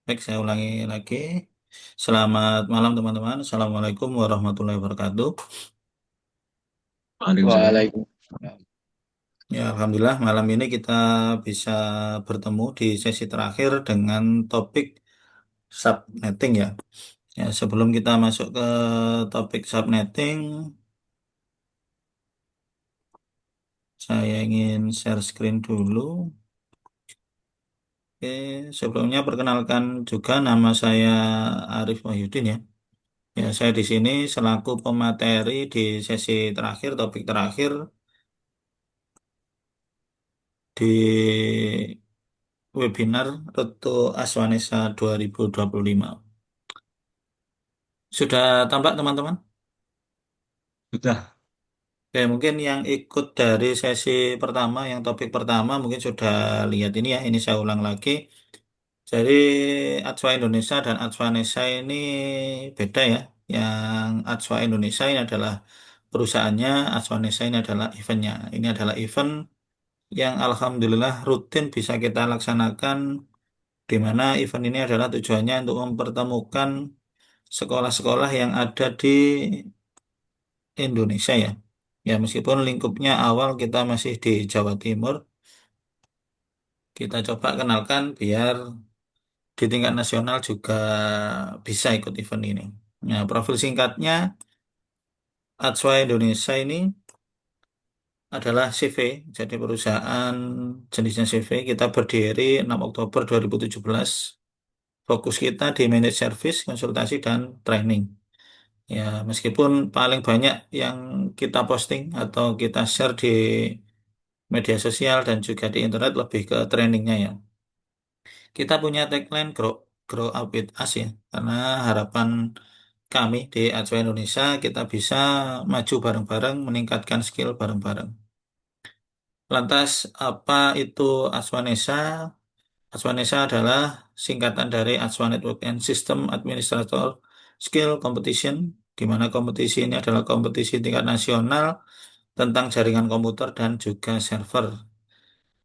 Baik, saya ulangi lagi. Selamat malam teman-teman. Assalamualaikum warahmatullahi wabarakatuh. Waalaikumsalam. Ya, Alhamdulillah malam ini kita bisa bertemu di sesi terakhir dengan topik subnetting ya. Ya, sebelum kita masuk ke topik subnetting, saya ingin share screen dulu. Oke, sebelumnya perkenalkan juga nama saya Arif Wahyudin ya. Ya, saya di sini selaku pemateri di sesi terakhir, topik terakhir di webinar Reto Aswanesa 2025. Sudah tampak teman-teman? Sudah. Oke, mungkin yang ikut dari sesi pertama, yang topik pertama mungkin sudah lihat ini ya, ini saya ulang lagi. Jadi Atswa Indonesia dan Atswanesa ini beda ya. Yang Atswa Indonesia ini adalah perusahaannya, Atswanesa ini adalah eventnya. Ini adalah event yang alhamdulillah rutin bisa kita laksanakan di mana event ini adalah tujuannya untuk mempertemukan sekolah-sekolah yang ada di Indonesia ya. Ya, meskipun lingkupnya awal kita masih di Jawa Timur, kita coba kenalkan biar di tingkat nasional juga bisa ikut event ini. Nah, profil singkatnya Atswa Indonesia ini adalah CV, jadi perusahaan jenisnya CV. Kita berdiri 6 Oktober 2017. Fokus kita di managed service, konsultasi, dan training. Ya, meskipun paling banyak yang kita posting atau kita share di media sosial dan juga di internet lebih ke trainingnya ya. Kita punya tagline Grow Up With Us ya, karena harapan kami di Ajwa Indonesia kita bisa maju bareng-bareng, meningkatkan skill bareng-bareng. Lantas apa itu Aswanesa? Aswanesa adalah singkatan dari Aswa Network and System Administrator Skill Competition, di mana kompetisi ini adalah kompetisi tingkat nasional tentang jaringan komputer dan juga server.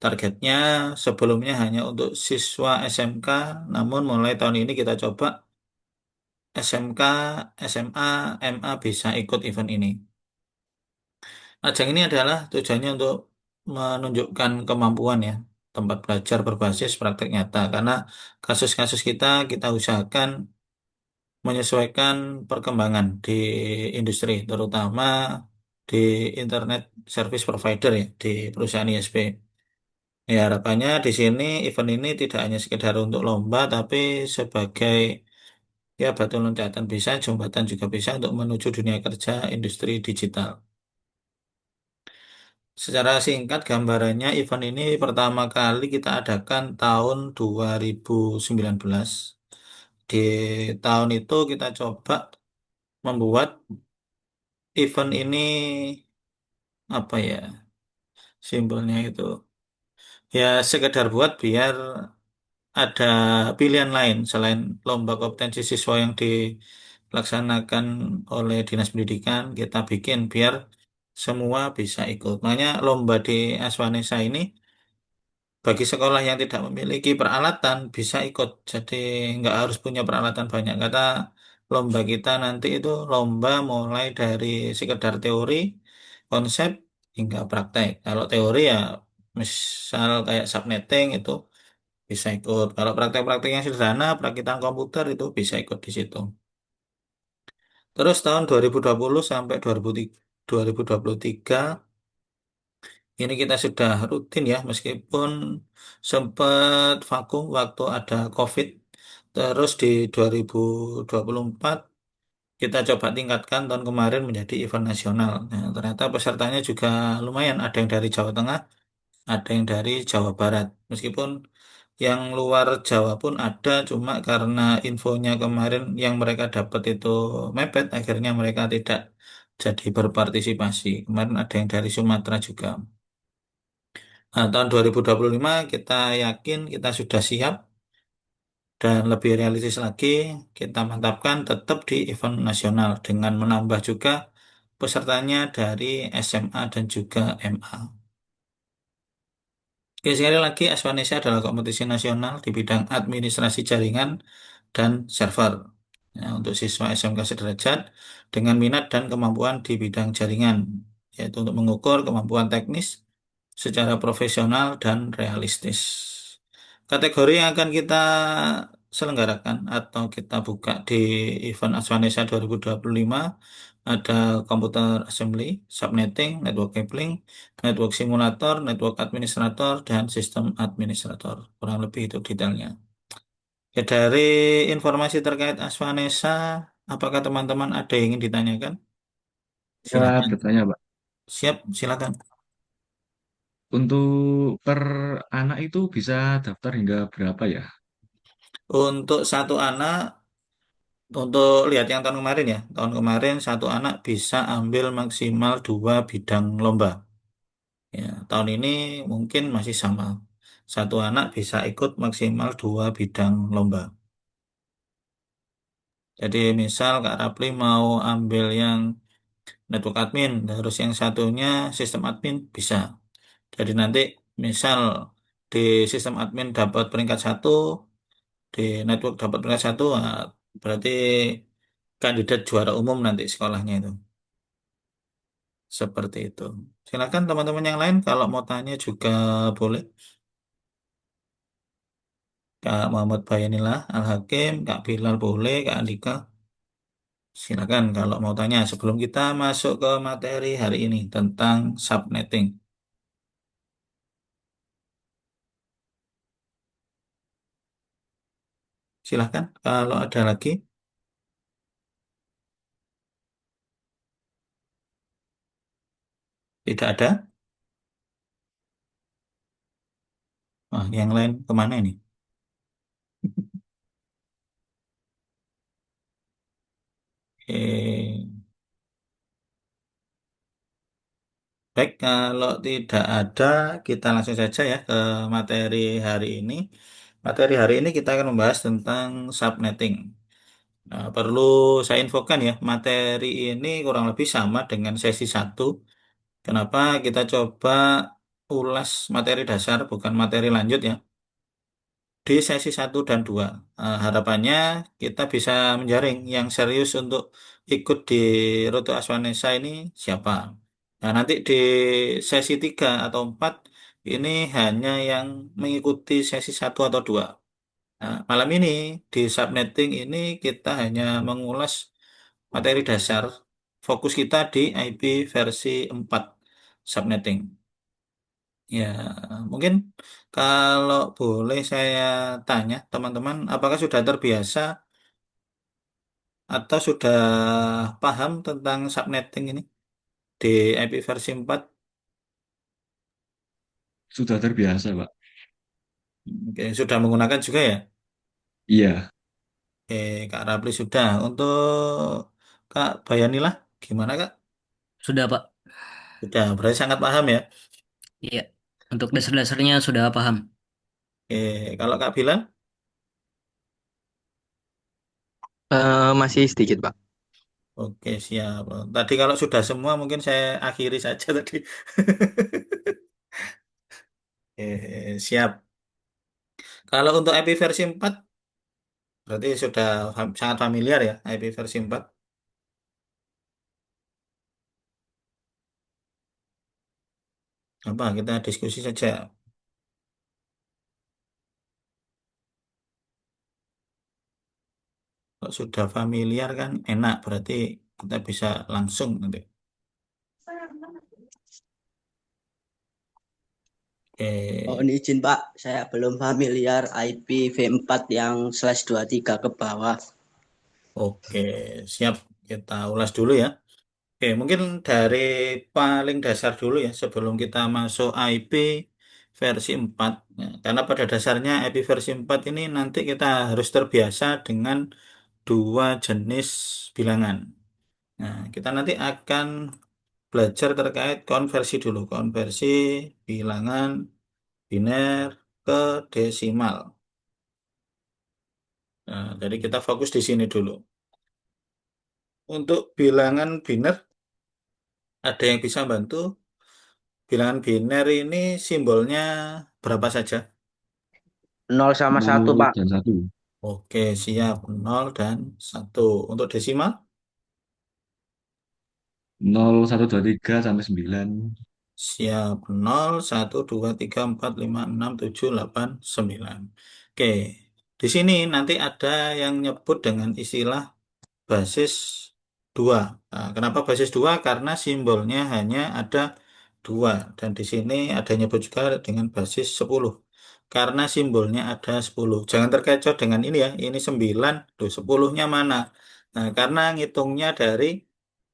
Targetnya sebelumnya hanya untuk siswa SMK, namun mulai tahun ini kita coba SMK, SMA, MA bisa ikut event ini. Ajang ini adalah tujuannya untuk menunjukkan kemampuan ya, tempat belajar berbasis praktek nyata. Karena kasus-kasus kita usahakan menyesuaikan perkembangan di industri, terutama di internet service provider ya, di perusahaan ISP. Ya, harapannya di sini event ini tidak hanya sekedar untuk lomba, tapi sebagai ya batu loncatan bisa, jembatan juga bisa untuk menuju dunia kerja industri digital. Secara singkat gambarannya event ini pertama kali kita adakan tahun 2019. Di tahun itu kita coba membuat event ini apa ya simbolnya itu. Ya sekedar buat biar ada pilihan lain selain lomba kompetensi siswa yang dilaksanakan oleh Dinas Pendidikan, kita bikin biar semua bisa ikut. Makanya lomba di Aswanesa ini bagi sekolah yang tidak memiliki peralatan bisa ikut. Jadi nggak harus punya peralatan banyak. Kata lomba kita nanti itu lomba mulai dari sekedar teori, konsep hingga praktek. Kalau teori ya misal kayak subnetting itu bisa ikut. Kalau praktek-praktek yang sederhana, perakitan komputer itu bisa ikut di situ. Terus tahun 2020 sampai 2023 ini kita sudah rutin ya, meskipun sempat vakum waktu ada COVID. Terus di 2024 kita coba tingkatkan tahun kemarin menjadi event nasional. Nah, ternyata pesertanya juga lumayan, ada yang dari Jawa Tengah, ada yang dari Jawa Barat. Meskipun yang luar Jawa pun ada, cuma karena infonya kemarin yang mereka dapat itu mepet, akhirnya mereka tidak jadi berpartisipasi. Kemarin ada yang dari Sumatera juga. Nah, tahun 2025 kita yakin kita sudah siap dan lebih realistis lagi kita mantapkan tetap di event nasional dengan menambah juga pesertanya dari SMA dan juga MA. Oke, sekali lagi, Aswanesa adalah kompetisi nasional di bidang administrasi jaringan dan server. Ya, untuk siswa SMK sederajat dengan minat dan kemampuan di bidang jaringan, yaitu untuk mengukur kemampuan teknis secara profesional dan realistis. Kategori yang akan kita selenggarakan atau kita buka di event Aswanesa 2025 ada computer assembly, subnetting, network cabling, network simulator, network administrator, dan sistem administrator. Kurang lebih itu detailnya. Ya, dari informasi terkait Asvanesa, apakah teman-teman ada yang ingin ditanyakan? Ya, Silakan. bertanya, Pak. Siap, silakan. Untuk per anak itu bisa daftar hingga berapa ya? Untuk satu anak, untuk lihat yang tahun kemarin ya, tahun kemarin satu anak bisa ambil maksimal dua bidang lomba. Ya, tahun ini mungkin masih sama. Satu anak bisa ikut maksimal dua bidang lomba. Jadi misal Kak Rapli mau ambil yang network admin, terus yang satunya sistem admin bisa. Jadi nanti misal di sistem admin dapat peringkat satu, di network dapat peringkat satu, berarti kandidat juara umum nanti sekolahnya itu. Seperti itu. Silakan teman-teman yang lain kalau mau tanya juga boleh. Kak Muhammad Bayanillah, Al-Hakim, Kak Bilal boleh, Kak Andika. Silakan kalau mau tanya sebelum kita masuk ke materi hari ini tentang subnetting. Silakan kalau ada lagi. Tidak ada. Yang lain kemana ini? Oke. Baik, kalau tidak ada, kita langsung saja ya ke materi hari ini. Materi hari ini kita akan membahas tentang subnetting. Nah, perlu saya infokan ya, materi ini kurang lebih sama dengan sesi satu. Kenapa kita coba ulas materi dasar, bukan materi lanjut ya, di sesi satu dan 2. Harapannya kita bisa menjaring yang serius untuk ikut di Rute Aswanesa ini siapa. Nah, nanti di sesi 3 atau 4 ini hanya yang mengikuti sesi satu atau 2. Nah, malam ini di subnetting ini kita hanya mengulas materi dasar. Fokus kita di IP versi 4 subnetting. Ya, mungkin kalau boleh saya tanya, teman-teman, apakah sudah terbiasa atau sudah paham tentang subnetting ini di IP versi 4? Sudah terbiasa, Pak. Oke, sudah menggunakan juga ya? Iya, Oke, Kak Rapli sudah. Untuk Kak Bayanilah, gimana Kak? sudah Pak. Sudah, berarti sangat paham ya? Iya. Untuk dasar-dasarnya sudah paham. Oke, kalau Kak Bilang? Masih sedikit, Pak. Oke, siap. Tadi kalau sudah semua mungkin saya akhiri saja tadi. Siap. Kalau untuk IP versi 4, berarti sudah sangat familiar ya IP versi 4. Apa kita diskusi saja. Kalau sudah familiar kan enak, berarti kita bisa langsung nanti. Mohon Oke, izin, Pak. Saya belum familiar IPv4 yang /23 ke bawah. oke, siap. Kita ulas dulu ya. Oke, mungkin dari paling dasar dulu ya, sebelum kita masuk IP versi 4. Ya, karena pada dasarnya IP versi 4 ini nanti kita harus terbiasa dengan dua jenis bilangan. Nah, kita nanti akan belajar terkait konversi dulu, konversi bilangan biner ke desimal. Nah, jadi kita fokus di sini dulu. Untuk bilangan biner, ada yang bisa bantu bilangan biner ini simbolnya berapa saja? 0 sama 1, nol Pak. dan satu. Oke, siap. Nol dan satu. Untuk desimal? 0, 1, 2, 3 sampai 9. Siap. Nol, satu, 2, 3, 4, 5, 6, 7, 8, 9. Oke. Di sini nanti ada yang nyebut dengan istilah basis 2. Nah, kenapa basis 2? Karena simbolnya hanya ada 2. Dan di sini ada yang nyebut juga dengan basis 10. Karena simbolnya ada 10. Jangan terkecoh dengan ini ya. Ini 9. Tuh 10-nya mana? Nah, karena ngitungnya dari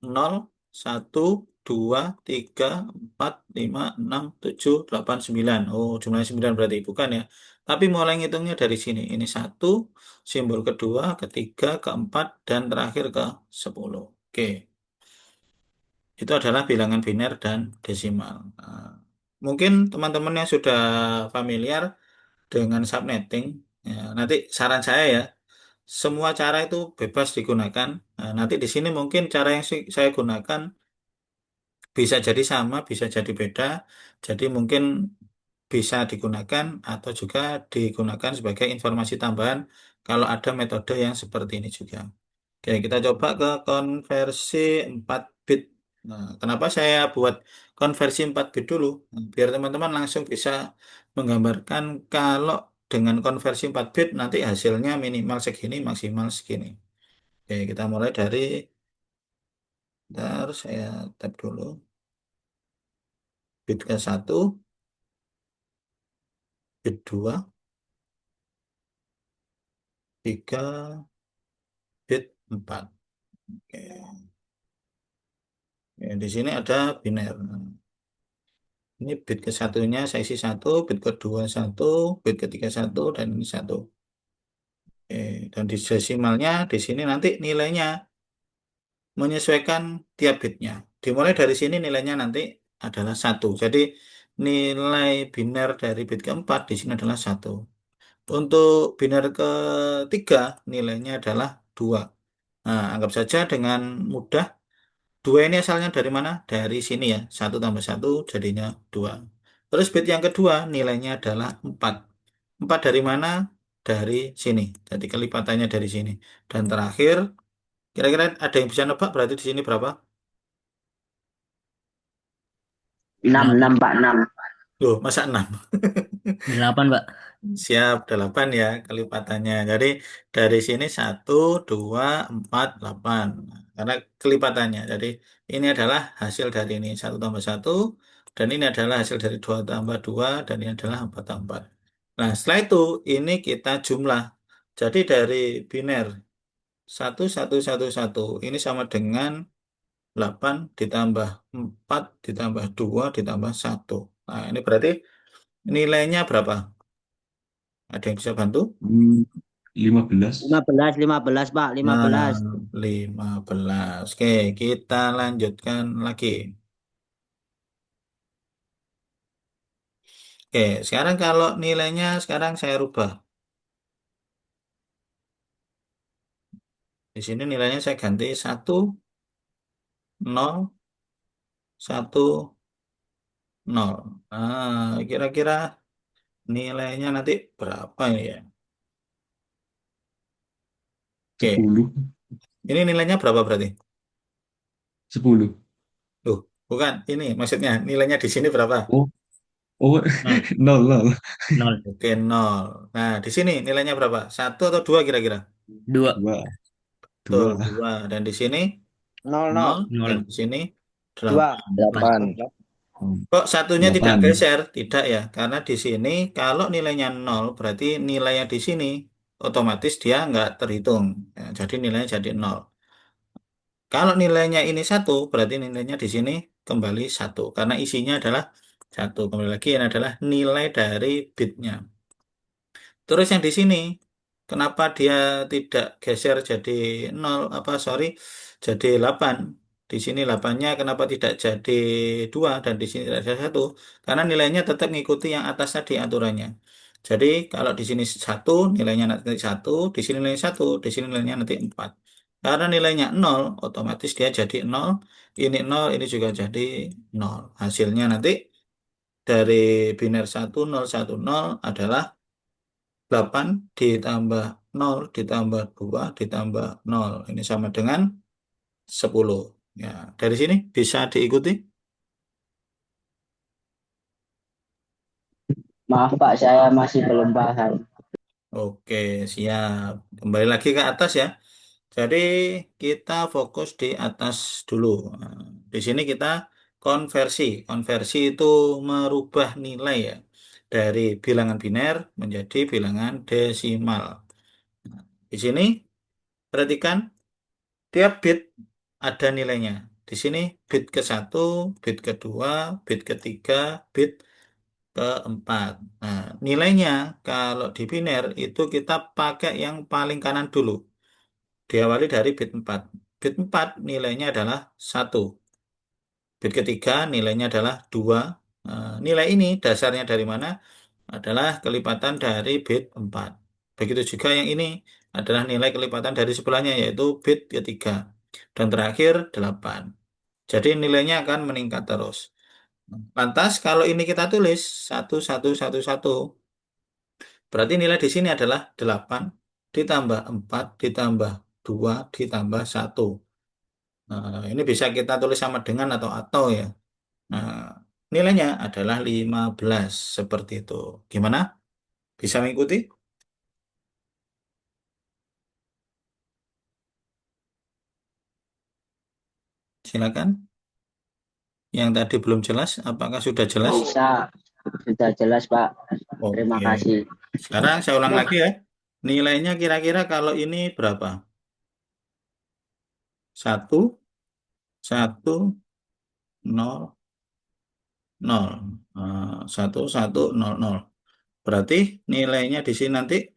0, 1, 2, 3, 4, 5, 6, 7, 8, 9. Oh, jumlahnya 9 berarti bukan ya. Tapi mulai ngitungnya dari sini. Ini 1, simbol kedua, ketiga, keempat, dan terakhir ke 10. Oke, itu adalah bilangan biner dan desimal. Nah, mungkin teman-teman yang sudah familiar dengan subnetting, ya, nanti saran saya ya, semua cara itu bebas digunakan. Nah, nanti di sini mungkin cara yang saya gunakan bisa jadi sama, bisa jadi beda. Jadi mungkin bisa digunakan atau juga digunakan sebagai informasi tambahan kalau ada metode yang seperti ini juga. Oke, kita coba ke konversi 4 bit. Nah, kenapa saya buat konversi 4 bit dulu? Nah, biar teman-teman langsung bisa menggambarkan kalau dengan konversi 4 bit nanti hasilnya minimal segini, maksimal segini. Oke, kita mulai dari, bentar, saya tab dulu. Bit ke 1, bit 2, 3, bit 4. Oke. Ya, di sini ada biner. Nah, ini bit ke satunya saya isi 1, bit kedua 1, bit ketiga 1, dan ini 1. Oke, dan di desimalnya di sini nanti nilainya menyesuaikan tiap bitnya. Dimulai dari sini nilainya nanti adalah 1. Jadi nilai biner dari bit keempat di sini adalah 1. Untuk biner ketiga nilainya adalah 2. Nah, anggap saja dengan mudah 2 ini asalnya dari mana? Dari sini ya. 1 tambah 1 jadinya 2. Terus bit yang kedua nilainya adalah 4. 4 dari mana? Dari sini. Jadi kelipatannya dari sini. Dan terakhir, kira-kira ada yang bisa nebak berarti di sini berapa? 6, 6, 8. Pak, 6. Loh, masa 6? 8, Pak. Siap, 8 ya kelipatannya. Jadi dari sini 1, 2, 4, 8. Nah, karena kelipatannya. Jadi ini adalah hasil dari ini. 1 tambah 1. Dan ini adalah hasil dari 2 tambah 2. Dan ini adalah 4 tambah 4. Nah, setelah itu ini kita jumlah. Jadi dari biner 1, 1, 1, 1. Ini sama dengan 8 ditambah 4 ditambah 2 ditambah 1. Nah, ini berarti nilainya berapa? Ada yang bisa bantu? 15. 15, 15, Pak, Nah, 15. 15. Oke, kita lanjutkan lagi. Oke, sekarang kalau nilainya sekarang saya rubah. Di sini nilainya saya ganti 1, 0, 1, 0. Nah, kira-kira nilainya nanti berapa ini ya? Oke, 10. ini nilainya berapa berarti? 10. Loh, bukan. Ini maksudnya nilainya di sini berapa? Oh, oh, 0. 0, 0. 0. Oke, 0. Nah, di sini nilainya berapa? 1 atau 2 kira-kira? 2. 2. Betul, 2. 2. Dan di sini 0, 0. 0, Dan 0. di sini 2. 8. 8. 8. Kok satunya tidak 8. geser? Tidak ya, karena di sini kalau nilainya 0 berarti nilai yang di sini otomatis dia nggak terhitung. Ya, jadi nilainya jadi 0. Kalau nilainya ini 1 berarti nilainya di sini kembali 1. Karena isinya adalah 1. Kembali lagi ini adalah nilai dari bitnya. Terus yang di sini, kenapa dia tidak geser jadi 0, apa, sorry, jadi 8. Di sini 8-nya kenapa tidak jadi 2 dan di sini tidak jadi 1? Karena nilainya tetap mengikuti yang atas tadi aturannya. Jadi kalau di sini 1, nilainya nanti 1, di sini nilainya 1, di sini nilainya nanti 4. Karena nilainya 0, otomatis dia jadi 0, ini 0, ini juga jadi 0. Hasilnya nanti dari biner 1010 adalah 8 ditambah 0 ditambah 2 ditambah 0. Ini sama dengan 10. Ya, dari sini bisa diikuti. Maaf Pak, saya masih belum paham. Oke, siap. Kembali lagi ke atas ya. Jadi kita fokus di atas dulu. Nah, di sini kita konversi. Konversi itu merubah nilai ya dari bilangan biner menjadi bilangan desimal. Nah, di sini perhatikan tiap bit ada nilainya. Di sini bit ke-1, bit kedua, bit ketiga, bit keempat. Nah, nilainya kalau di biner itu kita pakai yang paling kanan dulu. Diawali dari bit 4. Bit 4 nilainya adalah 1. Bit ketiga nilainya adalah 2. Nilai ini dasarnya dari mana? Adalah kelipatan dari bit 4. Begitu juga yang ini adalah nilai kelipatan dari sebelahnya yaitu bit ketiga. Dan terakhir 8. Jadi nilainya akan meningkat terus. Lantas kalau ini kita tulis 1111, berarti nilai di sini adalah 8 ditambah 4 ditambah 2 ditambah 1. Nah, ini bisa kita tulis sama dengan atau ya. Nah, nilainya adalah 15 seperti itu. Gimana? Bisa mengikuti? Silakan. Yang tadi belum jelas, apakah sudah jelas? Bisa, sudah jelas Pak. Terima Oke. kasih. Sekarang saya ulang lagi ya. Nilainya kira-kira kalau ini berapa? 1, 1, 0, 0. 1, 1, 0, 0. Berarti nilainya di sini nanti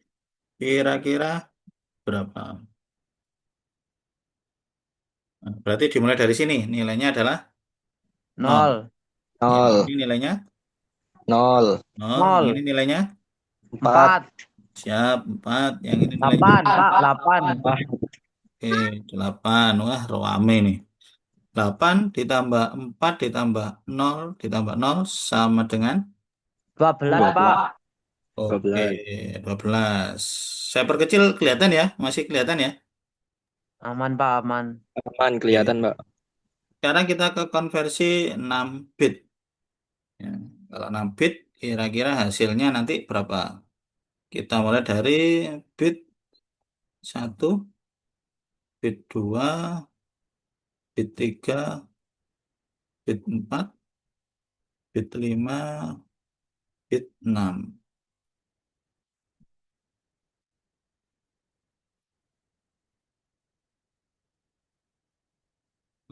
kira-kira berapa? Nah, berarti dimulai dari sini. Nilainya adalah 0. Nol. Yang Nol, ini nilainya nol, 0. Yang ini Nol. nilainya empat, 4. siap 4. Yang ini nilainya 8, Pak. 8. oke 8. Wah, rame nih. 8 ditambah 4 ditambah 0 ditambah 0 sama dengan 12, 12, Pak. oke 12. 12. Saya perkecil kelihatan ya? Masih kelihatan ya? Aman, Pak. Aman. Aman kelihatan, Oke. Mbak. Sekarang kita ke konversi 6 bit. Ya, kalau 6 bit kira-kira hasilnya nanti berapa? Kita mulai dari bit 1, bit 2, bit 3, bit 4, bit 5, bit 6.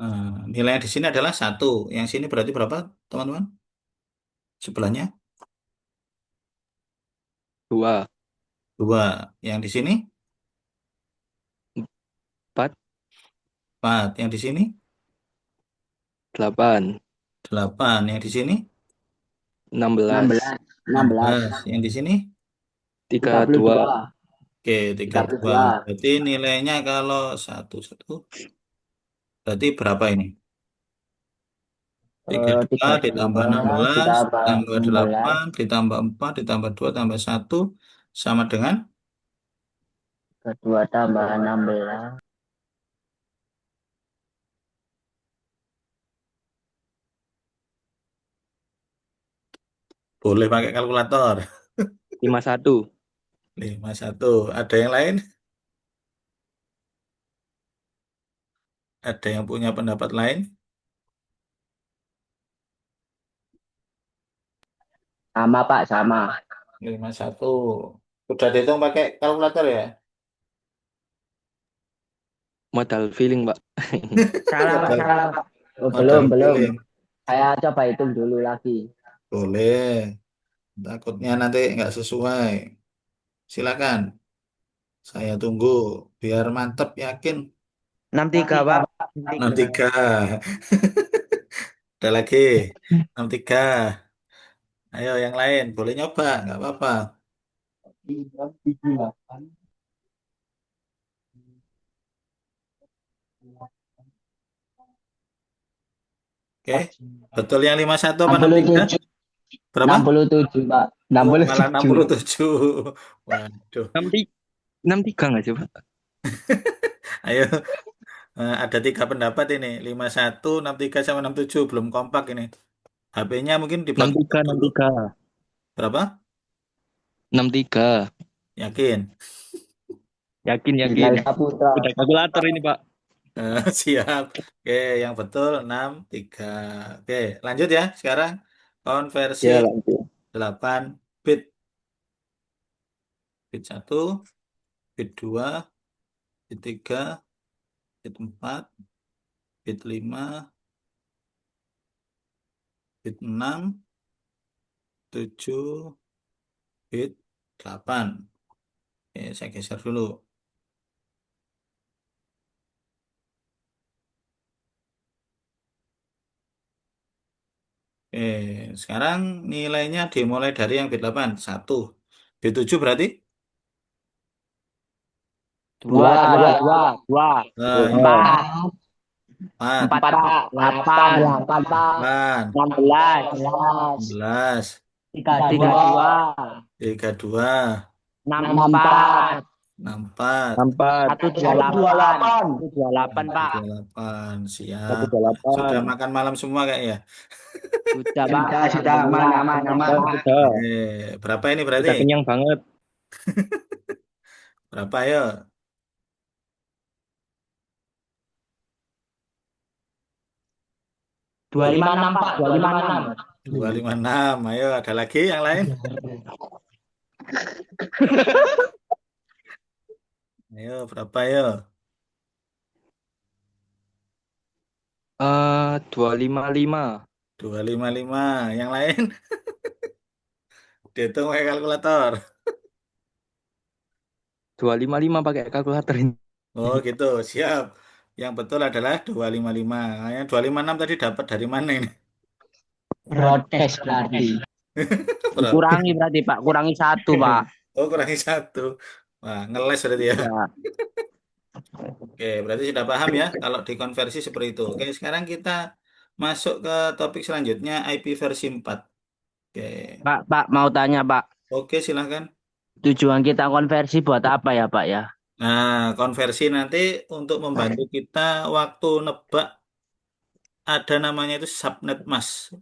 Nah, nilainya di sini adalah 1. Yang sini berarti berapa, teman-teman? Sebelahnya 2, 2. Yang di sini 4, 4. Yang di sini 8, 8. Yang di sini 16, 16, 16, 16. Yang di sini 32, 32, oke 32. 32. Berarti nilainya kalau 1 berarti berapa ini? 32 ditambah 32 16 ditambah ditambah 16, 8 ditambah 4 ditambah 2 tambah 1 sama dengan kedua tambah 16. boleh pakai kalkulator. 51. 51. Ada yang lain? Ada yang punya pendapat lain? Sama Pak, sama. 51. Sudah dihitung pakai kalkulator ya? Modal feeling, Mbak. Salah, Pak. Modal, Salah, Pak. Oh, modal belum, belum. feeling. Saya coba hitung dulu lagi. Boleh. Takutnya nanti nggak sesuai. Silakan. Saya tunggu. Biar mantep yakin. 63, Pak. 63. Ada lagi. 63. Ayo yang lain. Boleh nyoba. Nggak apa-apa. Oke. Betul yang 51 apa 63? 67, Berapa? 67, Pak. Oh, malah 67. 67. Waduh. 63 nggak sih, Pak? Ayo, ada 3 pendapat ini. 51, 63 sama 67. Belum kompak ini. HP-nya mungkin Enam dibagi tiga enam dulu. tiga Berapa? 63. Yakin? Yakin, yakin. Nilai Saputra. Udah kalkulator ini, Pak. Siap. Oke, yang betul 63. Oke, lanjut ya. Sekarang konversi Ya, lanjut. 8 bit. Bit 1, bit 2, bit 3, bit 4, bit 5, bit 6, 7, bit 8. Oke, saya geser dulu. Oke, sekarang nilainya dimulai dari yang bit 8. 1. Bit 7 berarti? Dua, dua, dua, dua. Nah, yang Oh, Empat, 4. empat, Pak. Delapan, 8. 16, 11. 32, 32. 64, 64. 4. 128, 128, Pak. 128. Siap. Sudah 128. makan malam semua kayaknya. Sudah, Pak. Sudah, aman, aman, aman. Sudah. Berapa ini berarti? Sudah kenyang banget. Berapa ya? 256, Pak. 256. 256. Ayo, ada lagi yang lain? Ayo, berapa ya? 255. 255. Yang lain? Dihitung pakai kalkulator. 255 pakai kalkulator ini. Oh, gitu. Siap. Yang betul adalah 255. Yang 256 tadi dapat dari mana ini? Protes berarti. Bro. Kurangi berarti, Pak. Kurangi 1, Pak. Oh, kurangi 1. Wah, ngeles berarti ya. Ya. Oke, berarti sudah paham ya kalau dikonversi seperti itu. Oke, sekarang kita masuk ke topik selanjutnya, IP versi 4. Oke. Pak, mau tanya, Pak. Oke, silahkan. Tujuan kita konversi buat apa ya, Pak ya? Nah, konversi nanti untuk membantu kita waktu nebak ada namanya itu subnet mas.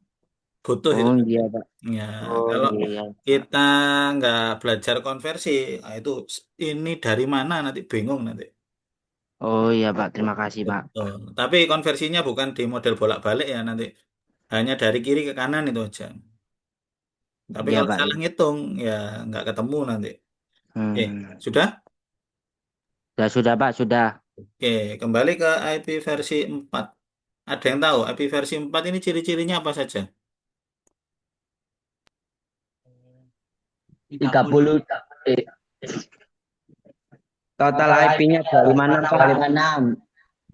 Butuh itu. Oh iya, Pak. Ya, Oh kalau iya. kita nggak belajar konversi, nah itu ini dari mana nanti bingung nanti. Oh iya, Pak. Terima kasih, Pak. Betul. Tapi konversinya bukan di model bolak-balik ya nanti. Hanya dari kiri ke kanan itu aja. Tapi Iya, kalau Pak. salah ngitung ya nggak ketemu nanti. Oke, Hmm. sudah? Sudah, Pak. Sudah. Oke, kembali ke IP versi 4. Ada yang tahu IP versi 4 ini ciri-cirinya apa saja? 30, Total IP-nya 256, Pak. 256.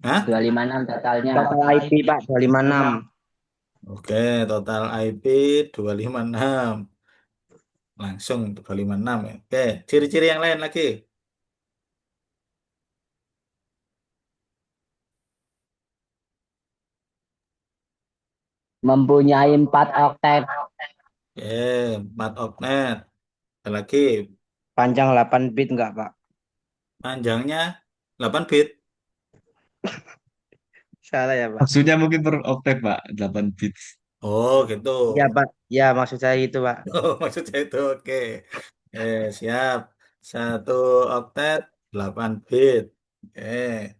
Hah? 256 totalnya. Total IP, Pak. 256. Oke, total IP 256. Langsung 256 ya. Oke, ciri-ciri yang lain lagi. Mempunyai 4 oktet. Oke, 4 oktet. Ada lagi, Panjang 8 bit enggak, Pak? panjangnya 8 bit. Salah ya, Pak? Maksudnya mungkin per oktet, Pak, 8 bits. Oh, gitu. Iya, Pak. Ya, maksud saya itu, Pak. Oh, maksudnya itu. Oke. Siap. 1 oktet 8 bit. Oke.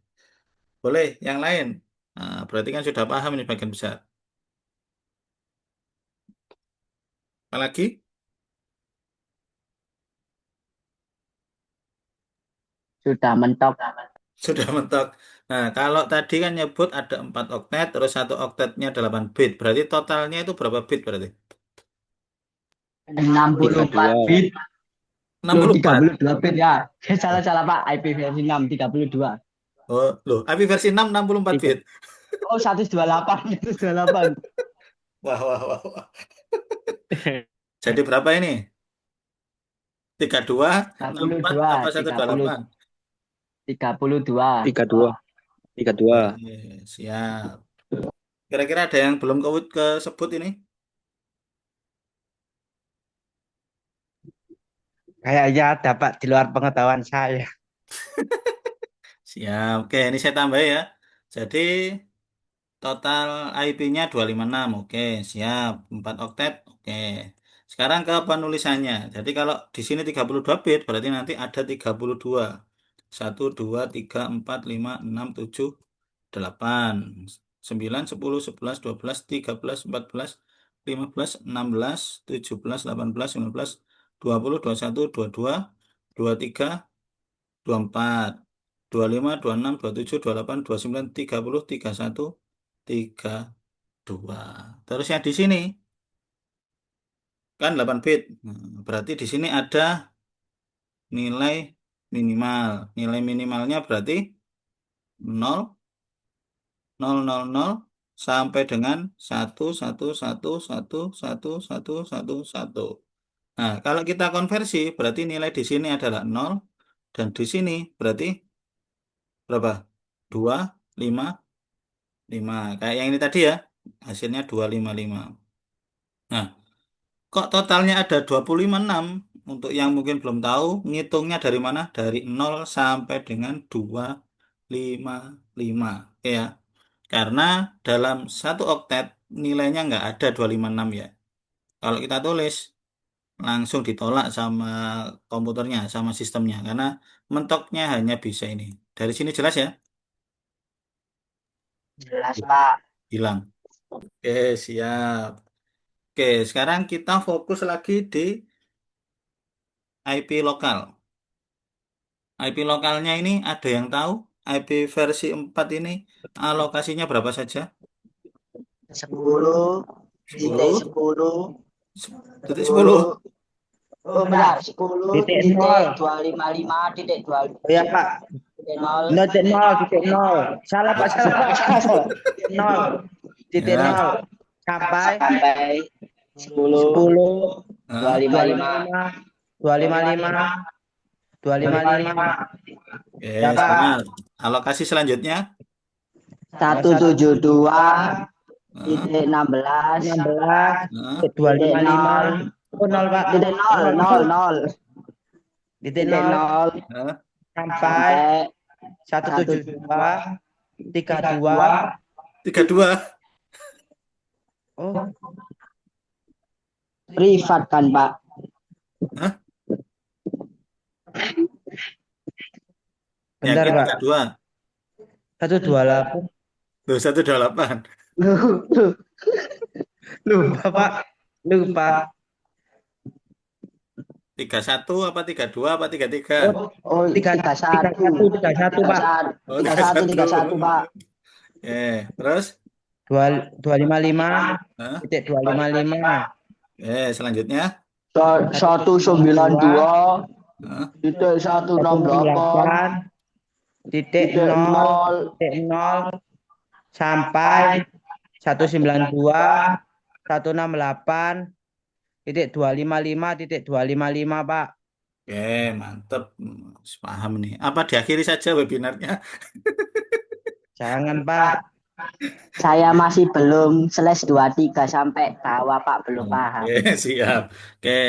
Boleh yang lain. Nah, berarti kan sudah paham ini bagian besar. Apa lagi? Sudah mentok. Sudah mentok. Nah, kalau tadi kan nyebut ada 4 oktet, terus 1 oktetnya 8 bit. Berarti totalnya itu berapa bit berarti? 64 32. bit. Loh, 64. 32 bit ya. Salah-salah Pak. IP versi 6, 32. Oh, loh, IP versi 6 64 Tiga. bit. Oh, 128. 128. Wah, wah, wah, wah. Jadi berapa ini? 32, 64, 32, apa 128? 32. 32. 32. Siap. Kira-kira ada yang belum kesebut ini? Kayaknya ada Pak di luar pengetahuan saya. Siap. Oke, ini saya tambah ya. Jadi total IP-nya 256. Oke, siap. 4 oktet. Oke. Sekarang ke penulisannya. Jadi kalau di sini 32 bit, berarti nanti ada 32. 1, 2, 3, 4, 5, 6, 7, 8, 9, 10, 11, 12, 13, 14, 15, 16, 17, 18, 19, 20, 21, 22, 23, 24, 25, 26, 27, 28, 29, 30, 31, 32. Terus yang di sini kan 8 bit. Nah, berarti di sini ada nilai minimal. Nilai minimalnya berarti 0, 0, 0, 0 sampai dengan 1, 1, 1, 1, 1, 1, 1, 1. Nah, kalau kita konversi berarti nilai di sini adalah 0 dan di sini berarti berapa? 2, 5, 5. Kayak yang ini tadi ya. Hasilnya 255. Nah, kok totalnya ada 256? Untuk yang mungkin belum tahu, ngitungnya dari mana? Dari 0 sampai dengan 255. Oke ya. Karena dalam satu oktet nilainya nggak ada 256 ya. Kalau kita tulis, langsung ditolak sama komputernya, sama sistemnya. Karena mentoknya hanya bisa ini. Dari sini jelas ya? Jelas, Pak. Hilang. Oke, siap. Oke, sekarang kita fokus lagi di IP lokal. IP lokalnya ini ada yang tahu? IP versi 4 ini alokasinya berapa saja? 10, titik 10, 10, 10. 10. Oh, benar, 10 Titik titik nol. 255 titik Oh ya Pak, 0. 0,0 titik nol. Salah Pak, salah Pak, salah. Titik nol, titik Ya. nol sampai Sampai 10, 10, Hah? 255. 255, 255, 255. Oke, Ya Pak, siap. Alokasi selanjutnya. 172 Hah? titik 16 16, Hah? titik titik 255. 0 Oh, 0 Pak. titik 0 0 0 Titik titik 0 0 Hah? sampai sampai 172, 32. 32. Oh, privat kan, Pak. Hah? bentar Yakin Pak. 32? 128. Loh, 128. Lupa Pak. Lupa. 31 apa 32 apa 33? Oh, 31 31 Pak. Oh, 31 Pak. Oke, terus? 255, Hah? titik 255. Oke, selanjutnya. 192 Hah? titik 168 titik titik 0, 0 titik 0 sampai 192, 168, titik 255, titik 255 Pak. Oke, mantep. Paham nih. Apa diakhiri saja webinarnya? Jangan Pak. Saya masih belum /23 sampai bawah, Pak, belum paham. Oke, siap. Oke,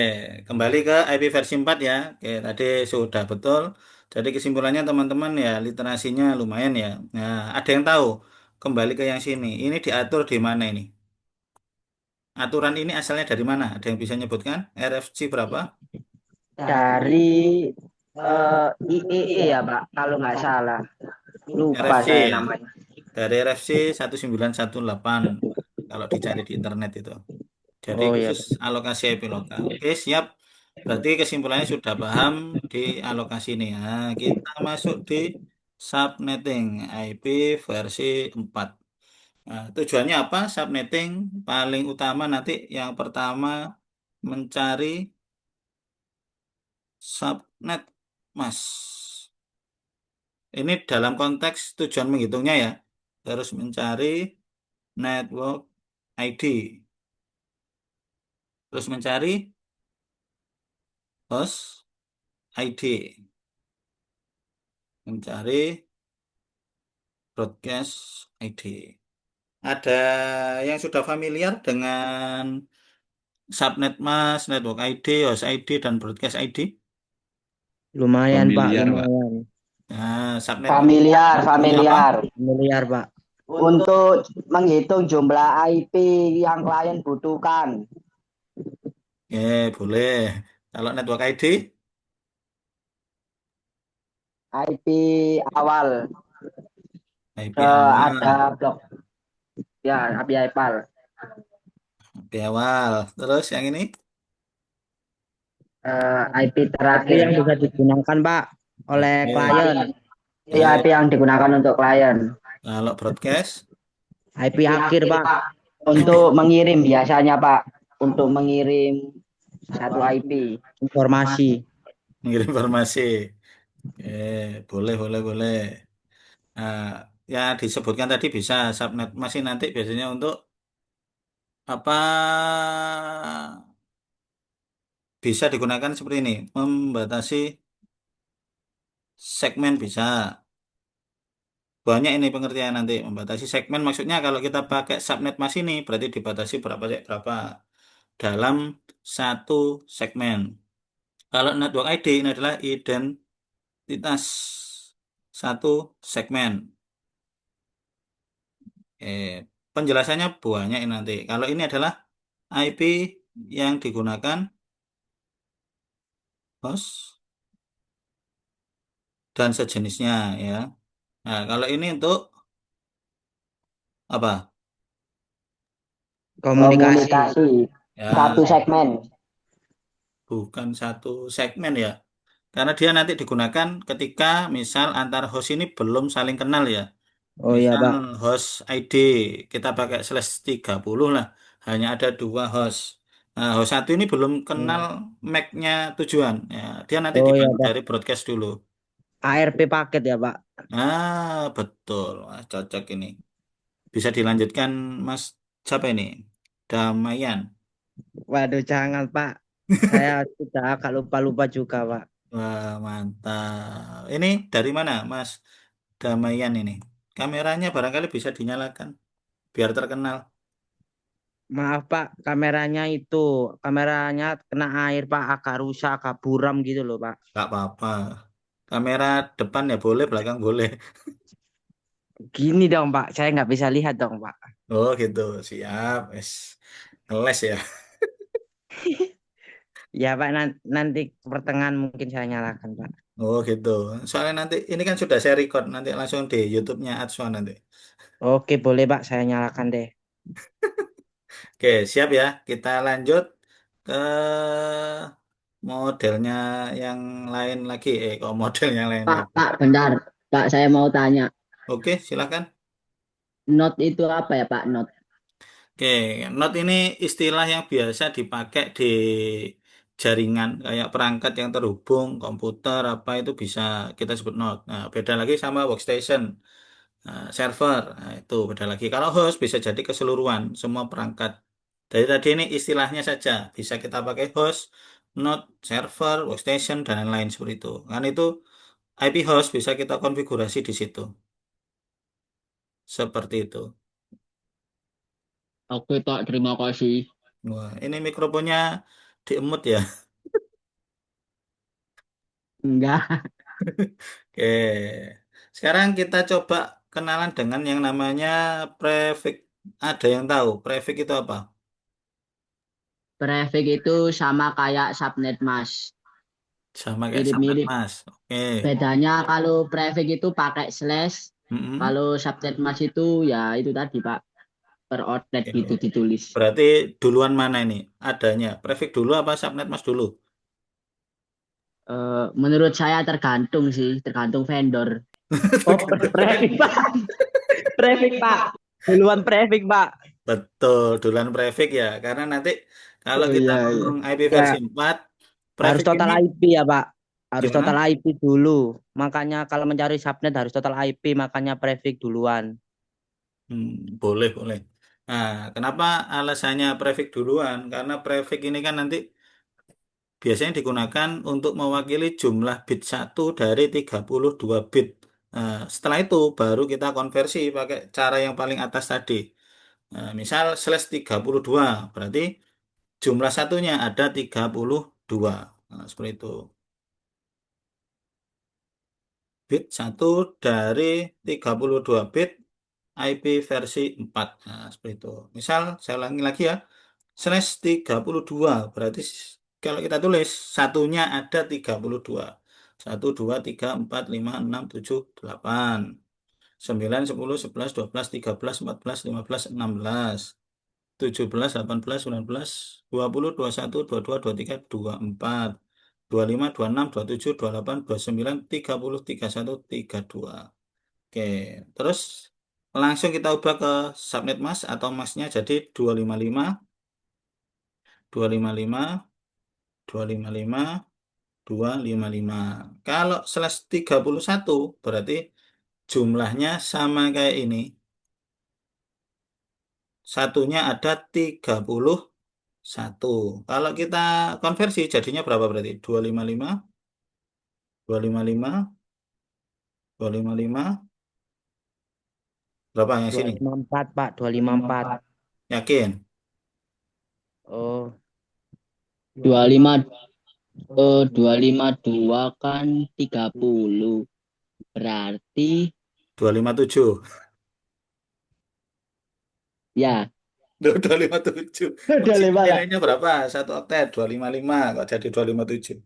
kembali ke IP versi 4 ya. Oke, tadi sudah betul. Jadi kesimpulannya teman-teman ya, literasinya lumayan ya. Nah, ada yang tahu? Kembali ke yang sini. Ini diatur di mana ini? Aturan ini asalnya dari mana? Ada yang bisa nyebutkan? RFC berapa? Dari IEE ya, Pak, kalau nggak salah. Lupa RFC saya ya. namanya. Dari RFC 1918 kalau dicari di internet itu. Jadi Oh ya. khusus alokasi IP lokal. Oke, siap. Berarti kesimpulannya sudah paham di alokasi ini. Nah, kita masuk di subnetting IP versi 4. Nah, tujuannya apa? Subnetting paling utama nanti yang pertama mencari subnet mask. Ini dalam konteks tujuan menghitungnya ya. Terus mencari network ID. Terus mencari host ID. Mencari broadcast ID. Ada yang sudah familiar dengan subnet mask, network ID, host ID, dan broadcast ID? Lumayan Pak, Familiar, Pak. lumayan. Nah, subnet Familiar, fungsinya apa? familiar. Miliar Pak. Untuk menghitung jumlah IP yang klien butuhkan. Boleh. Kalau network ID, IP awal IP awal, ada blok ya IP awal. IP awal. Terus yang ini, IP IP terakhir. yang bisa digunakan Pak oleh oke, klien. Iya, IP oke. yang digunakan untuk klien. Kalau broadcast, IP akhir Pak. Untuk mengirim biasanya Pak, untuk mengirim satu IP. Informasi. mengirim informasi. Boleh, boleh, boleh. Nah, ya disebutkan tadi bisa subnet masih nanti biasanya untuk apa bisa digunakan seperti ini, membatasi segmen bisa. Banyak ini pengertian nanti membatasi segmen maksudnya kalau kita pakai subnet mas ini berarti dibatasi berapa berapa dalam satu segmen. Kalau network ID ini adalah identitas satu segmen. Eh, Penjelasannya banyak ini nanti. Kalau ini adalah IP yang digunakan host dan sejenisnya ya. Nah, kalau ini untuk apa? Komunikasi. Komunikasi Ya, satu segmen. bukan satu segmen ya. Karena dia nanti digunakan ketika misal antar host ini belum saling kenal ya. Oh iya Misal Pak. host ID kita pakai /30 lah. Hanya ada dua host. Nah, host satu ini belum kenal Hmm. MAC-nya tujuan. Ya, dia nanti Oh iya dibantu Pak. dari broadcast dulu. ARP paket ya Pak. Betul. Wah, cocok ini. Bisa dilanjutkan Mas siapa ini? Damayan. Waduh jangan Pak. Saya sudah agak lupa-lupa juga Pak. Wah, mantap. Ini dari mana Mas Damayan ini? Kameranya barangkali bisa dinyalakan biar terkenal. Maaf Pak, kameranya kena air Pak, agak rusak, agak buram gitu loh Pak. Gak apa-apa. Kamera depan ya boleh, belakang boleh. Gini dong Pak, saya nggak bisa lihat dong Pak. Oh gitu, siap. Wes. Ngeles ya. Ya Pak, nanti pertengahan mungkin saya nyalakan Pak. Oh gitu. Soalnya nanti ini kan sudah saya record, nanti langsung di YouTube-nya Adswan nanti. Oke boleh Pak, saya nyalakan deh. Oke, siap ya. Kita lanjut ke modelnya yang lain lagi. Kok model yang lain Pak, lagi. Pak, bentar. Pak, saya mau tanya. Oke, silakan. Note itu apa ya Pak? Note. Oke, Node ini istilah yang biasa dipakai di jaringan kayak perangkat yang terhubung, komputer apa itu bisa kita sebut node. Nah, beda lagi sama workstation, server. Nah, itu beda lagi. Kalau host bisa jadi keseluruhan semua perangkat. Dari tadi ini istilahnya saja bisa kita pakai host, node, server, workstation dan lain-lain seperti itu. Kan itu IP host bisa kita konfigurasi di situ. Seperti itu. Oke Pak, terima kasih. Wah, ini mikrofonnya diemut ya. Enggak. Oke, sekarang kita coba kenalan dengan yang namanya prefix. Ada yang tahu prefix itu apa? Prefix itu sama kayak subnet Mas. Sama kayak subnet Mirip-mirip. mas. Oke. Bedanya kalau prefix itu pakai slash. Mm-mm. Kalau subnet Mas itu ya itu tadi Pak. Per outlet Oke. gitu ditulis. Berarti duluan mana ini? Adanya prefix dulu apa subnet mas dulu? Menurut saya tergantung sih, tergantung vendor. Oh, prefix Pak. Prefix Pak. Duluan prefix Pak. Betul, duluan prefix ya. Karena nanti kalau Oh kita iya, iya. ngomong IP Ya, versi 4, harus prefix total ini IP ya Pak. Harus total gimana? IP dulu. Makanya kalau mencari subnet harus total IP, makanya prefix duluan. Boleh, boleh. Nah, kenapa alasannya prefix duluan? Karena prefix ini kan nanti biasanya digunakan untuk mewakili jumlah bit satu dari 32 bit. Nah, setelah itu baru kita konversi pakai cara yang paling atas tadi. Nah, misal /32, berarti jumlah satunya ada 32. Nah, seperti itu. bit, satu dari 32 bit IP versi 4. Nah, seperti itu. Misal, saya ulangi lagi ya, slash 32, berarti kalau kita tulis, satunya ada 32. 1, 2, 3, 4, 5, 6, 7, 8. 9, 10, 11, 12, 13, 14, 15, 16. 17, 18, 19, 20, 21, 22, 23, 24, 25, 26, 27, 28, 29, 30, 31, 32. Oke, terus langsung kita ubah ke subnet mask atau masknya jadi 255, 255, 255, 255. Kalau slash 31 berarti jumlahnya sama kayak ini. Satunya ada 31. Kalau kita konversi jadinya berapa berarti? 255, 255, 255. Berapa yang Dua sini? lima empat Pak, 254. Yakin? Oh, 25 252 kan 30. Berarti 257. ya 257. udah Sini lima lah. nilainya berapa? Satu oktet 255 kok jadi 257.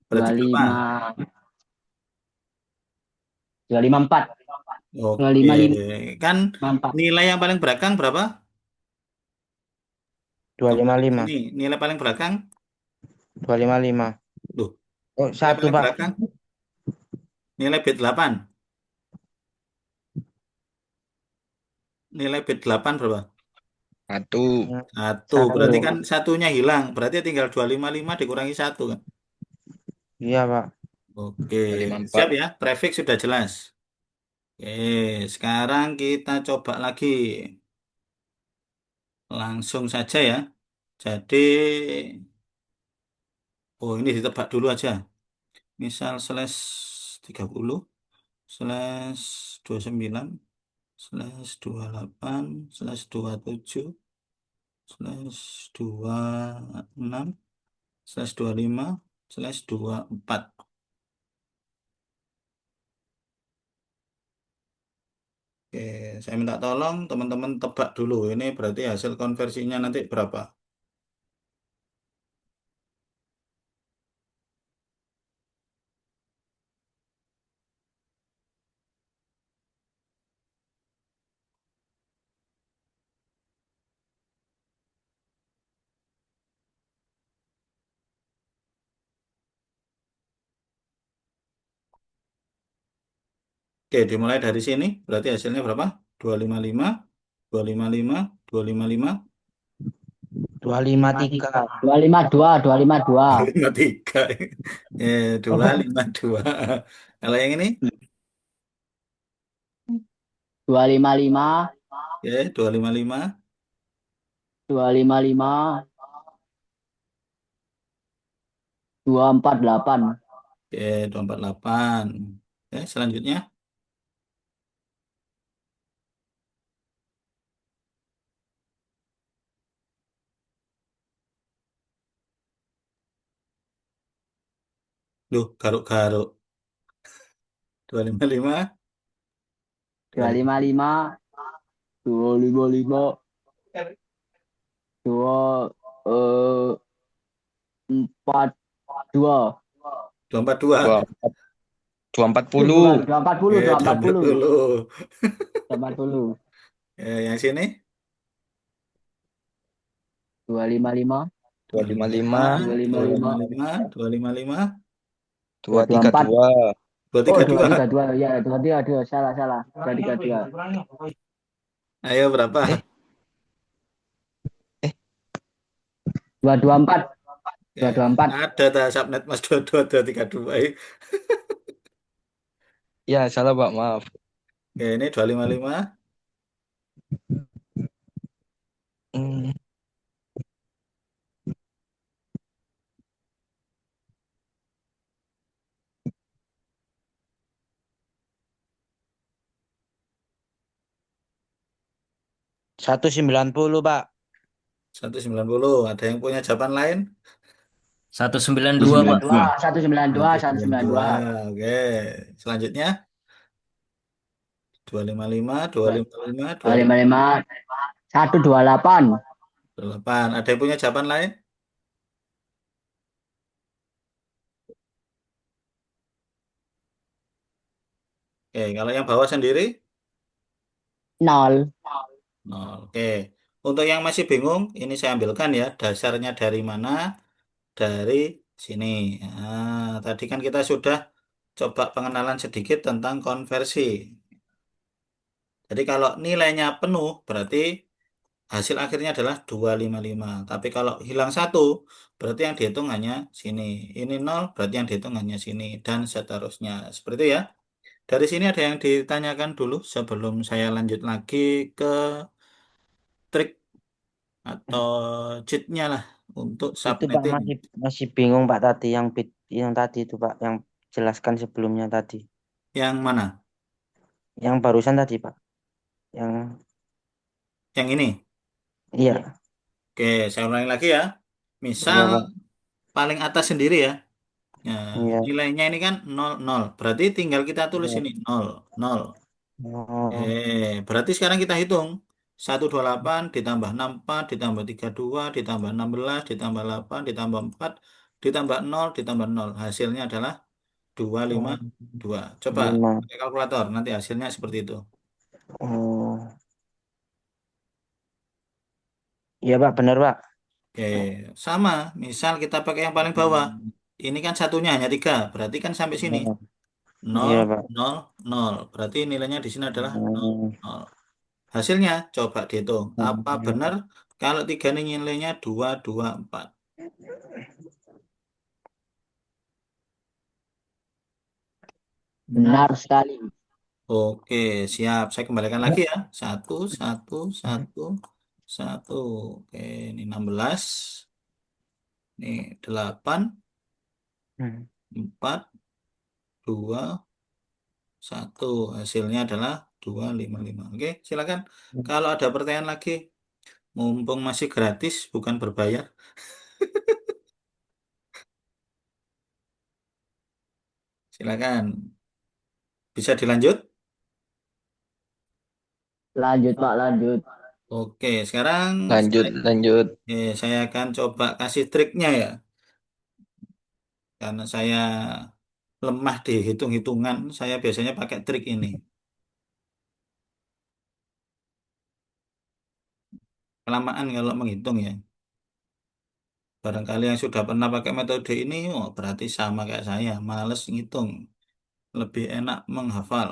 Berarti berapa? 25 254 Oke, 255 kan 4. nilai yang paling belakang berapa? Ini 255. nilai paling belakang. 255. Duh, Oh, nilai satu paling Pak. belakang. Nilai bit 8. Nilai bit 8 berapa? Satu. Satu. Satu. Berarti kan satunya hilang. Berarti tinggal 255 dikurangi satu kan? Iya, Pak. Oke, 254. siap ya. Prefix sudah jelas. Oke, sekarang kita coba lagi. Langsung saja ya. Jadi, oh ini ditebak dulu aja. Misal slash 30, slash 29, slash 28, slash 27, slash 26, slash 25, slash 24. Oke, saya minta tolong teman-teman tebak dulu. Ini berarti hasil konversinya nanti berapa? Oke, dimulai dari sini. Berarti hasilnya berapa? 255, 255, 255, 253. 252 252 253. 252. Kalau yang ini? 255 Oke, 255. 255 248. Oke, 248. Oke, selanjutnya. Duh, garuk-garuk. 255. 255 255 2 4 2 242. Dua, 240. bukan 240 Oke, 240 240. 240 Yang sini? 255 255. 255 255. 224. 232. Oh 232. 232 ya 232 salah salah 232 Ayo berapa? Eh, eh. 224 Ya, 224 ada tak subnet Mas 22232. Ya, salah, Pak. Maaf. Oke, ini 255. Hmm, 190 Pak. 190. Ada yang punya jawaban lain? 192 Pak. 192, 192, 192. 192. Oke. Selanjutnya 255, 255, 255, 128. 258. Ada yang punya jawaban lain? Oke, kalau yang bawah sendiri 0. nol. Oke. Untuk yang masih bingung, ini saya ambilkan ya. Dasarnya dari mana? Dari sini. Nah, tadi kan kita sudah coba pengenalan sedikit tentang konversi. Jadi kalau nilainya penuh, berarti hasil akhirnya adalah 255. Tapi kalau hilang satu, berarti yang dihitung hanya sini. Ini nol, berarti yang dihitung hanya sini. Dan seterusnya. Seperti itu ya. Dari sini ada yang ditanyakan dulu sebelum saya lanjut lagi ke trik atau cheatnya lah untuk Itu Pak subnetting. masih masih bingung Pak tadi yang tadi itu Pak yang jelaskan sebelumnya tadi. Yang mana? Yang barusan tadi Pak. Yang Yang ini. iya, Oke, saya ulangi lagi ya. iya Misal Pak. paling atas sendiri ya. Ya, Iya. nilainya ini kan 0, 0. Berarti tinggal kita tulis Iya. ini 0, 0. Oh, Berarti sekarang kita hitung. 128 ditambah 64 ditambah 32 ditambah 16 ditambah 8 ditambah 4 ditambah 0 ditambah 0. Hasilnya adalah 252. Coba 5. pakai kalkulator, nanti hasilnya seperti itu. Oh, iya Pak, benar Pak. Oke, sama. Misal kita pakai yang paling bawah. Ini kan satunya hanya 3, berarti kan sampai sini. Iya, 0, iya Pak. 0, 0. Berarti nilainya di sini adalah 0, Oh, 0. Hasilnya coba dihitung. Apa benar kalau 3 ini nilainya 2, 2, 4? Benar sekali. Oke, siap. Saya kembalikan lagi ya. Satu, satu, satu, satu. Oke, ini 16. Ini 8, hmm. 4, 2, 1. Hasilnya adalah 255. Oke, silakan. Kalau ada pertanyaan lagi, mumpung masih gratis, bukan berbayar. Silakan. Bisa dilanjut? Lanjut, Pak, lanjut. Oke, sekarang Lanjut, lanjut. saya akan coba kasih triknya ya. Karena saya lemah di hitung-hitungan, saya biasanya pakai trik ini. Kelamaan kalau menghitung ya. Barangkali yang sudah pernah pakai metode ini, oh, berarti sama kayak saya, males ngitung. Lebih enak menghafal.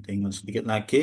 Tinggal sedikit lagi.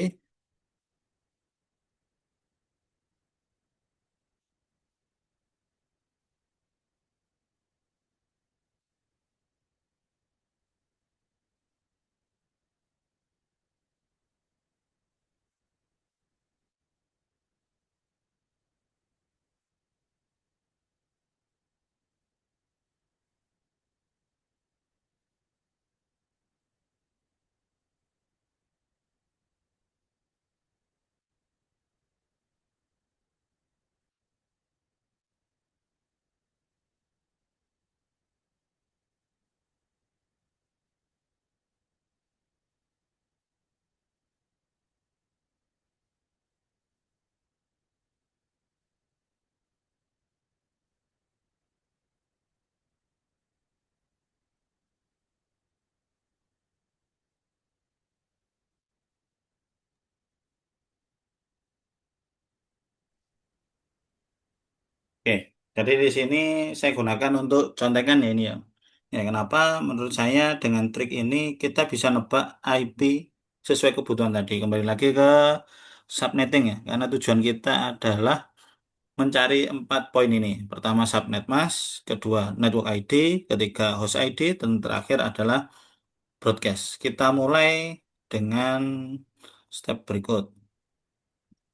Oke, jadi di sini saya gunakan untuk contekan ya ini ya. Ya, kenapa? Menurut saya dengan trik ini kita bisa nebak IP sesuai kebutuhan tadi. Kembali lagi ke subnetting ya, karena tujuan kita adalah mencari 4 poin ini. Pertama subnet mask, kedua network ID, ketiga host ID, dan terakhir adalah broadcast. Kita mulai dengan step berikut.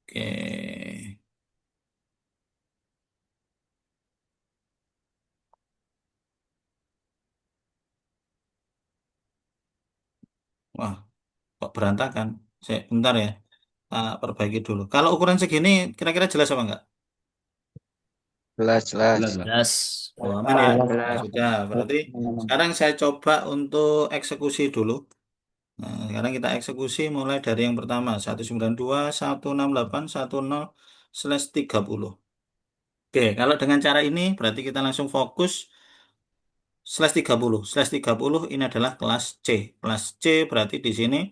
Oke. Wah, kok berantakan? Saya bentar ya. Perbaiki dulu. Kalau ukuran segini kira-kira jelas apa enggak? Jelas, jelas. Jelas lah. Jelas. Oh, aman ya? Ya Jelas. sudah, berarti sekarang saya coba untuk eksekusi dulu. Nah, sekarang kita eksekusi mulai dari yang pertama, 192.168.10/30. Oke, kalau dengan cara ini berarti kita langsung fokus /30. /30 ini adalah kelas C. Kelas C berarti di sini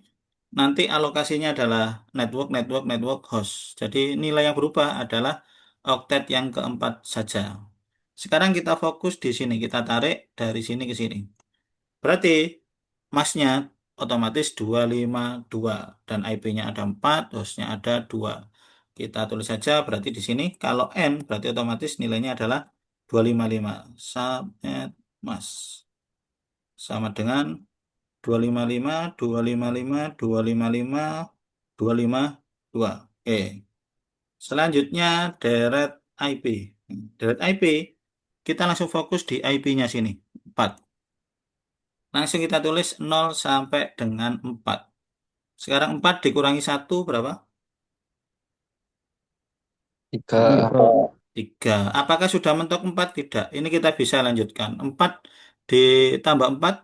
nanti alokasinya adalah network, network, network host. Jadi nilai yang berubah adalah oktet yang keempat saja. Sekarang kita fokus di sini. Kita tarik dari sini ke sini. Berarti masnya otomatis 252 dan IP-nya ada 4, hostnya ada 2. Kita tulis saja berarti di sini kalau N berarti otomatis nilainya adalah 255. Subnet mas sama dengan 255, 255, 255, 252. Oke. Selanjutnya deret IP. Deret IP kita langsung fokus di IP-nya sini 4. Langsung kita tulis 0 sampai dengan 4. Sekarang 4 dikurangi 1 berapa? 3, 3. Apakah sudah mentok 4? Tidak. Ini kita bisa lanjutkan. 4 ditambah 4,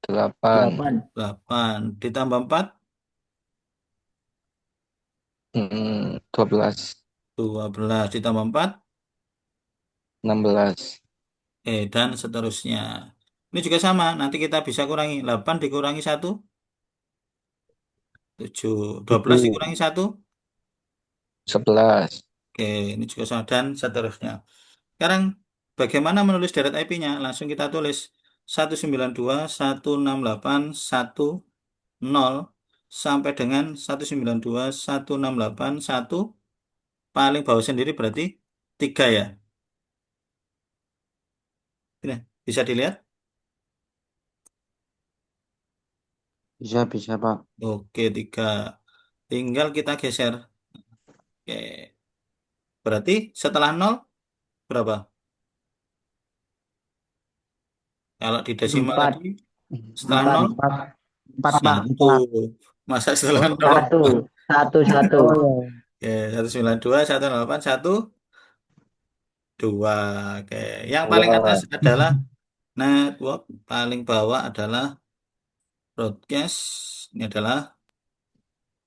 8, 8. 8. Ditambah 4, 12, 12. Ditambah 4, 16, dan seterusnya. Ini juga sama. Nanti kita bisa kurangi. 8 dikurangi 1, 7. 12 7, dikurangi 1. 11, Oke, ini juga sama. Dan seterusnya. Sekarang bagaimana menulis deret IP-nya? Langsung kita tulis 192.168.1.0 sampai dengan 192.168.1 paling bawah sendiri berarti 3 ya. Ini bisa dilihat? Bisa, Pak. Oke, 3. Tinggal kita geser. Oke. Berarti setelah 0 berapa? Kalau di desimal 4. tadi setelah 4. 0 4, 4, Pak. 1. 4. Masa setelah Oh, 0? 1. 1. 1. oh ya. Oke, 192.168.1 2. Oke. Yang paling atas 2, adalah network, paling bawah adalah broadcast. Ini adalah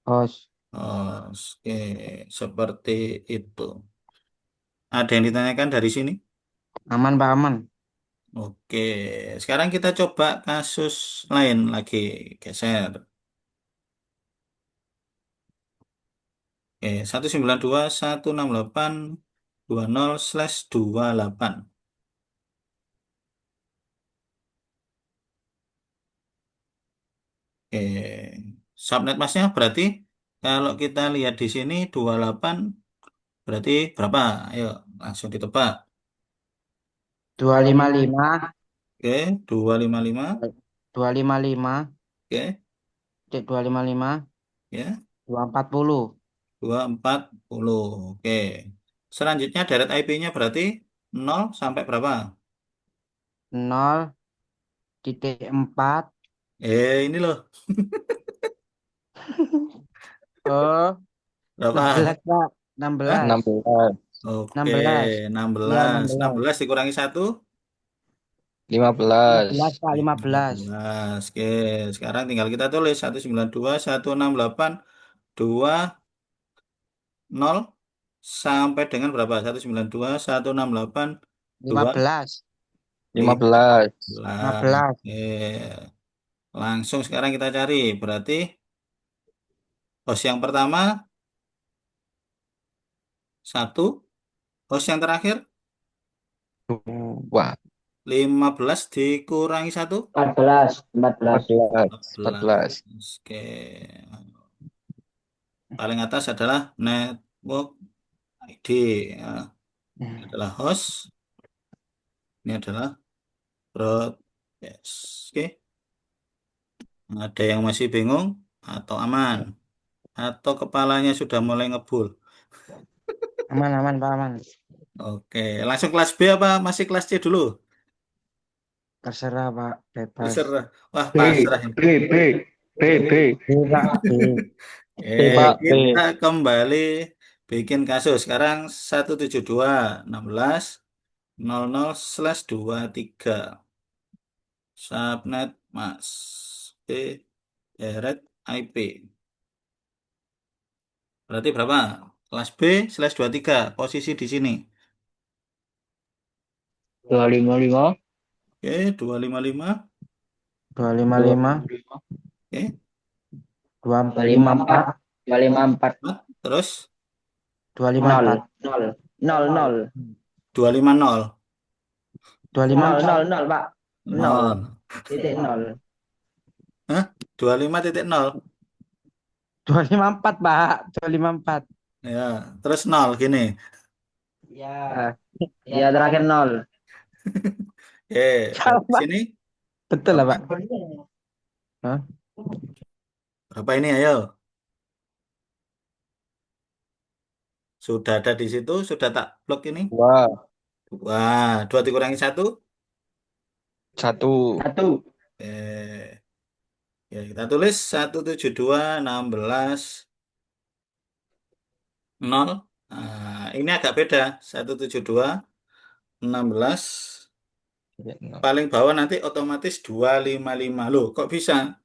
Host. oke, seperti itu. Ada yang ditanyakan dari sini? Aman, Pak, aman. Oke, sekarang kita coba kasus lain lagi. Geser. Oke, 192.168.20/28. Oke. Subnet masnya berarti kalau kita lihat di sini 28 berarti berapa? Ayo langsung ditebak. 255, Oke, 255. 255, Oke, cek 255, ya. 240, 240. Oke. Selanjutnya deret IP-nya berarti 0 sampai berapa? 0,4, Ini loh. oh, Berapa? 16, Pak. Hah? 16, 16, Oke, 16. Ya, 16. 16. 16 dikurangi 1, 15, 15, Pak, 15. 15. Oke, sekarang tinggal kita tulis 192, 168, 20 sampai dengan berapa? 192, 168, 2, 15, 15, 15. 15. Oke, langsung sekarang kita cari. Berarti host yang pertama 1, host yang terakhir 2, 15 dikurangi 1, 14, 14. 14, 14. 14. Oke. Paling atas adalah network ID. Ya, ini adalah host. Ini adalah broadcast. Oke. Ada yang masih bingung atau aman? Atau kepalanya sudah mulai ngebul? Aman, aman, Pak, aman. Oke. Langsung kelas B apa masih kelas C dulu? Terserah, Pak, bebas. Terserah. Wah, B, pasrah ini. B, B, B, B. B, Pak, B. Pak, B. Kita kembali bikin kasus. Sekarang 172 16 00/23 subnet mas B deret IP. Berarti berapa? Kelas B/23 posisi di sini. 255, Oke, 255. 255, 255, Oke, 254, 254. terus 254, 0, 0, 0. 250. 0, 254, 0, 0, Pak. 0. 0. Titik 0. Hah? 25.0. 254, Pak, 254. Ya, terus 0 gini. Ya, ya terakhir 0. Oke, Salah, berarti Pak. sini Betul lah, berapa? Pak. Hah? Berapa ini ayo? Sudah ada di situ, sudah tak blok ini? 2, Wah, 2 dikurangi 1. 1, 1. Ya, kita tulis 172 16 0. Nah, ini agak beda. 172 16 paling bawah nanti otomatis 255. Loh, kok bisa?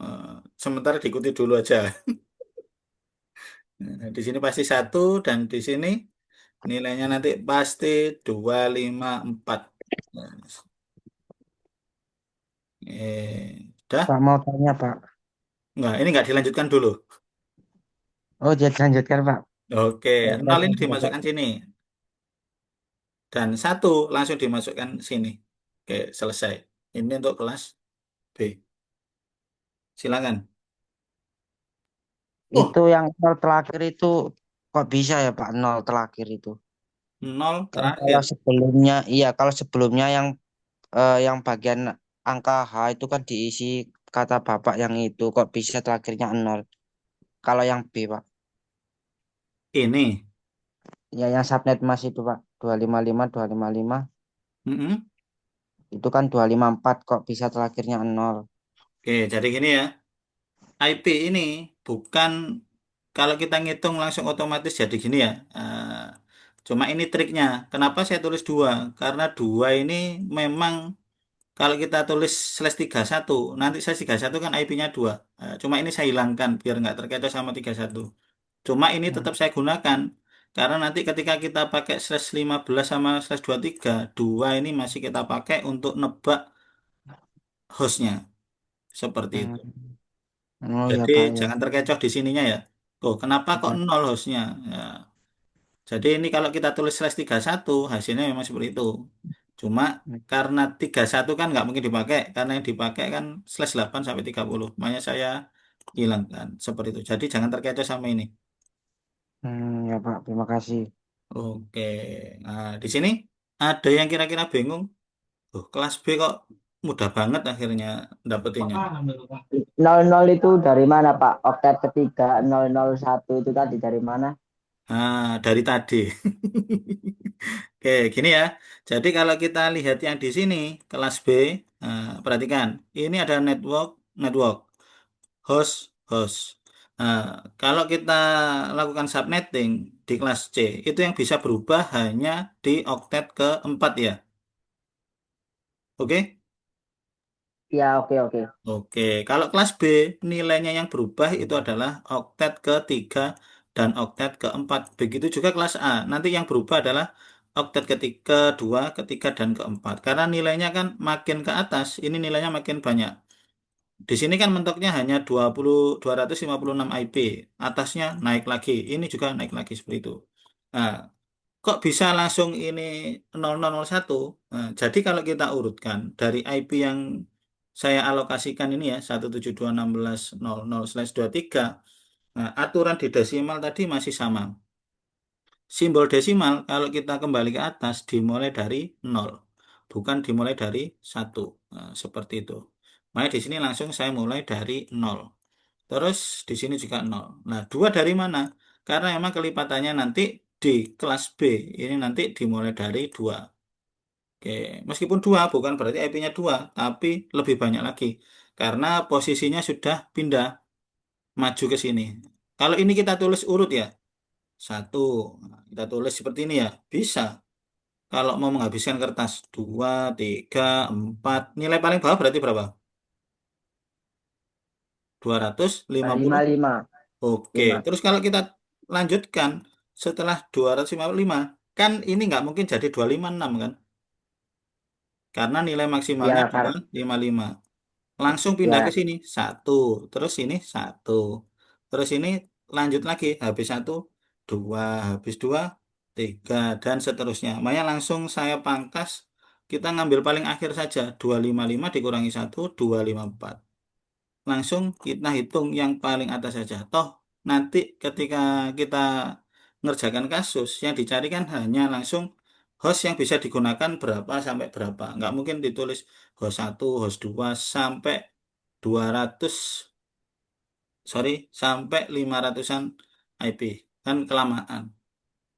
Sementara diikuti dulu aja. Nah, di sini pasti 1 dan di sini nilainya nanti pasti 254. Nah, udah? Pak mau tanya, Pak. Enggak, ini enggak dilanjutkan dulu. Oh, jadi lanjutkan, Pak. Oke, Oh, 0 ini lanjutkan, Pak. dimasukkan sini. Dan 1 langsung dimasukkan sini. Oke, selesai. Ini untuk kelas B. Silakan. Oh, Itu yang nol terakhir itu kok bisa ya, Pak? Nol terakhir itu. 0 Kan terakhir. kalau sebelumnya, iya, kalau sebelumnya yang bagian angka H itu kan diisi kata Bapak yang itu kok bisa terakhirnya nol. Kalau yang B, Pak. Ini. Ya, yang subnet Mas itu, Pak. 255, 255. Mm-mm. Itu kan 254 kok bisa terakhirnya nol. Oke, jadi gini ya. IP ini bukan kalau kita ngitung langsung otomatis jadi gini ya. Cuma ini triknya. Kenapa saya tulis 2? Karena 2 ini memang kalau kita tulis /31, nanti /31 kan IP-nya 2. Cuma ini saya hilangkan biar nggak terkecoh sama 31. Cuma ini tetap saya gunakan. Karena nanti ketika kita pakai /15 sama /23, 2 ini masih kita pakai untuk nebak hostnya. Seperti itu. Hmm. Oh ya, Jadi Pak, ya. jangan terkecoh di sininya ya. Oh, kenapa kok Ya. 0 hostnya? Ya. Jadi ini kalau kita tulis /31, hasilnya memang seperti itu. Cuma karena 31 kan nggak mungkin dipakai. Karena yang dipakai kan /8 sampai 30. Makanya saya hilangkan. Seperti itu. Jadi jangan terkecoh sama ini. Ya Pak, terima kasih. Oke. Nah, di sini ada yang kira-kira bingung. Kelas B kok mudah banget akhirnya dapetinnya. 00 itu dari mana Pak? Oktet ketiga 001 itu tadi dari mana? Nah, dari tadi. Oke, gini ya. Jadi kalau kita lihat yang di sini, kelas B, perhatikan. Ini ada network, host, host. Nah, kalau kita lakukan subnetting di kelas C, itu yang bisa berubah hanya di oktet keempat ya. Oke? Ya, oke oke. Oke, kalau kelas B nilainya yang berubah itu adalah oktet ketiga dan oktet keempat. Begitu juga kelas A. Nanti yang berubah adalah oktet ketiga, kedua, ketiga, dan keempat. Karena nilainya kan makin ke atas, ini nilainya makin banyak. Di sini kan mentoknya hanya 256 IP. Atasnya naik lagi, ini juga naik lagi seperti itu. Nah, kok bisa langsung ini 0001? Nah, jadi kalau kita urutkan dari IP yang saya alokasikan ini ya 172.16.00/23, nah, aturan di desimal tadi masih sama. Simbol desimal kalau kita kembali ke atas dimulai dari 0, bukan dimulai dari 1. Nah, seperti itu. Makanya di sini langsung saya mulai dari 0. Terus di sini juga 0. Nah, 2 dari mana? Karena memang kelipatannya nanti di kelas B ini nanti dimulai dari 2. Oke, meskipun 2 bukan berarti IP-nya 2, tapi lebih banyak lagi. Karena posisinya sudah pindah maju ke sini. Kalau ini kita tulis urut ya, 1. Kita tulis seperti ini ya, bisa. Kalau mau menghabiskan kertas, 2, 3, 4. Nilai paling bawah berarti berapa? 250. 55. Oke, 5. terus kalau kita lanjutkan setelah 255, kan ini nggak mungkin jadi 256 kan? Karena nilai maksimalnya Ya, adalah 55. Langsung pindah ke ya. sini, 1. Terus ini 1. Terus ini lanjut lagi, habis 1, 2. Habis 2, 3. Dan seterusnya. Makanya langsung saya pangkas, kita ngambil paling akhir saja. 255 dikurangi 1, 254. Langsung kita hitung yang paling atas saja. Toh nanti ketika kita ngerjakan kasus, yang dicarikan hanya langsung host yang bisa digunakan berapa sampai berapa. Nggak mungkin ditulis host 1, host 2 sampai 200, sorry, sampai 500-an IP. Kan kelamaan.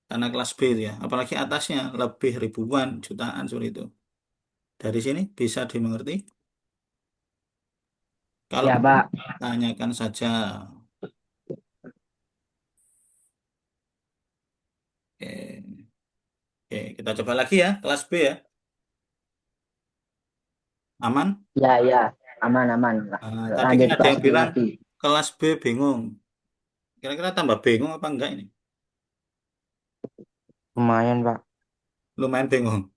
Karena kelas B itu ya. Apalagi atasnya lebih ribuan, jutaan seperti itu. Dari sini bisa dimengerti. Kalau Ya, belum, Pak. tanyakan saja. Oke. Oke, kita coba lagi ya, kelas B ya. Aman? Ya, ya. Aman aman. Tadi kan Lanjut ada kelas yang B bilang lagi. kelas B bingung. Kira-kira tambah bingung apa enggak ini? Lumayan Pak. Lumayan bingung.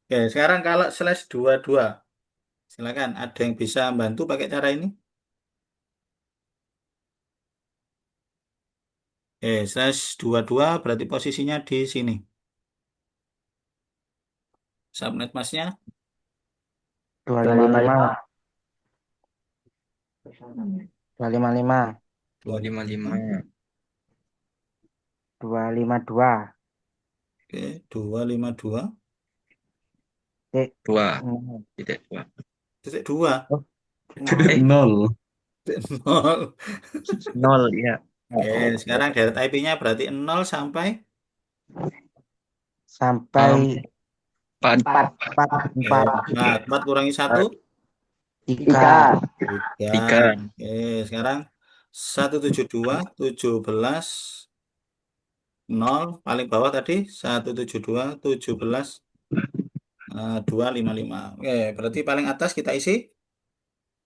Oke, sekarang kalau slash 22. Silakan, ada yang bisa bantu pakai cara ini? Slash 22 berarti posisinya di sini. Subnet masnya 255. 255. 255. 255. 252. Oke, 252 Titik 2. 0. Titik 2. titik 2. Oh, Eh, Nol. titik 0. 0 ya. Oke, sekarang deret IP-nya berarti 0 sampai Sampai 4. 4 4 4 4 kurangi 1, 3. 3. 3. Oke, sekarang 172, 17, 0, paling bawah tadi 172, 17, 255. Oke, berarti paling atas kita isi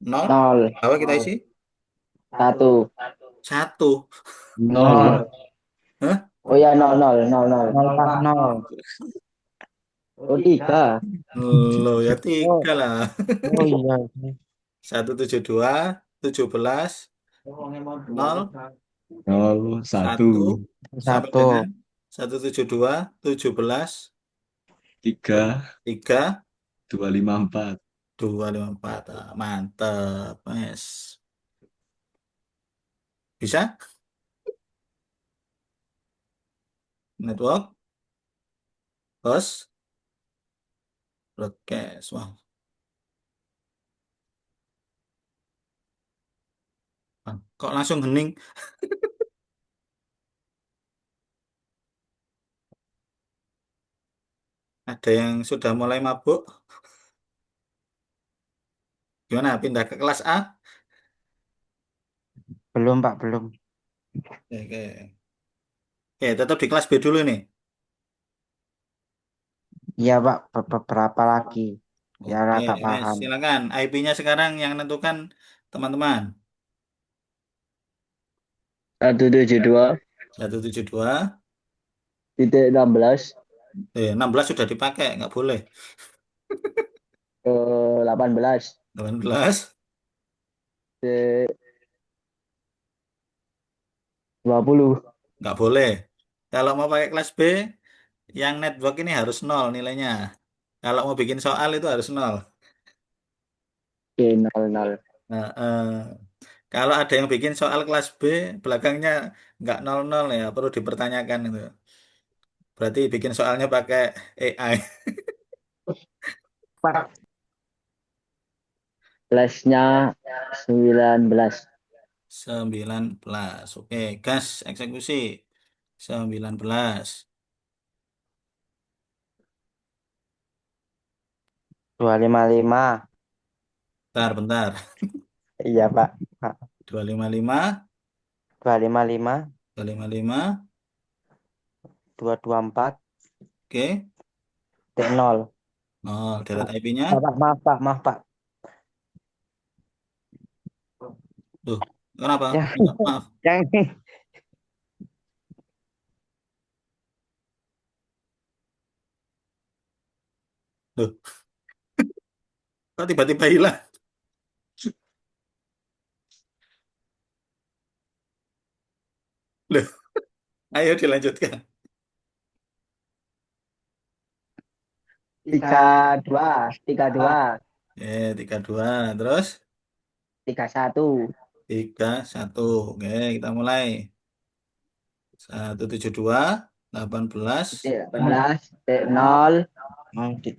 0, 0. bawah kita isi 1. 1. Nol. 0. Hah? Oh ya, 0 0 0 0. 0 Pak 0. Oh, 3. Loh, ya Oh, 3 lah. oh iya. 172, 17, 0, Nol. 1, 1. sampai 1. dengan 172, 17, 3. 3, 254. 254. Ah, mantep, Mas. Bisa? Network, bos, broadcast. Wah, kok langsung hening? Ada yang sudah mulai mabuk? Gimana? Pindah ke kelas A? Belum Pak, belum. Oke, oke. Oke, tetap di kelas B dulu nih. Iya Pak, beberapa lagi. Ya Oke, agak Mas, paham. silakan. IP-nya sekarang yang menentukan teman-teman. 172 172. titik 16 16 sudah dipakai, nggak boleh. ke 18 18 titik 20. nggak boleh. Kalau mau pakai kelas B, yang network ini harus nol nilainya. Kalau mau bikin soal itu harus nol. Oke, 00. Nah, kalau ada yang bikin soal kelas B, belakangnya nggak nol nol ya, perlu dipertanyakan itu. Berarti bikin soalnya pakai AI. Pak, Flashnya 19. 19. Oke, gas eksekusi. 19. 255. Bentar, bentar. Iya Pak. Pak. 255, 255, 255. 224, Oke. 0. Oh, deret IP-nya. Pak, maaf Pak, maaf Pak. Tuh, kenapa? Ya, Maaf. yang Loh, kok tiba-tiba hilang? Loh, ayo dilanjutkan. 32 32 32. Terus 31 31. Oke, kita mulai. 172, 18. titik 18 titik 0 titik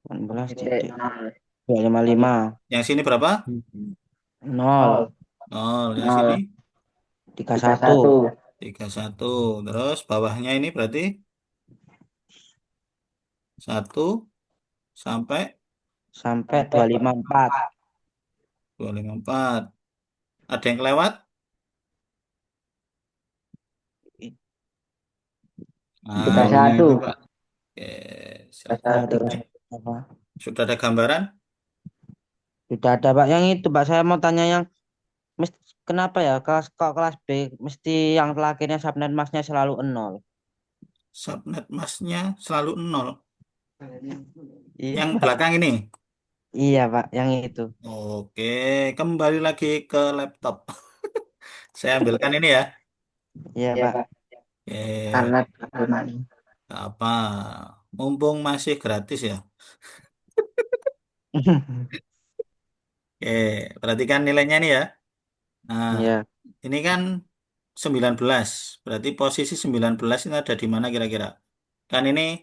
18 titik titik 0 255, Yang sini berapa? 0, 0. Yang sini 0 31, 31 31. Terus bawahnya ini berarti 1 sampai sampai 254. 254. Ada yang kelewat? Nah, ini 31 itu, Pak. Oke, silakan. Ya, 31 apa? Sudah ada gambaran? Sudah ada Pak yang itu Pak. Saya mau tanya yang kenapa ya kok kelas B mesti yang terakhirnya subnet masnya selalu 0? Subnet masnya selalu 0. Iya Yang Pak. belakang ini. Iya Pak, yang itu. Oke, kembali lagi ke laptop. Saya ambilkan ini ya. Iya ya Pak. Pak Oke, karena nggak apa. Mumpung masih gratis ya. Oke, perhatikan nilainya nih ya. Nah, Iya. ini kan 19. Berarti posisi 19 ini ada di mana kira-kira? Kan ini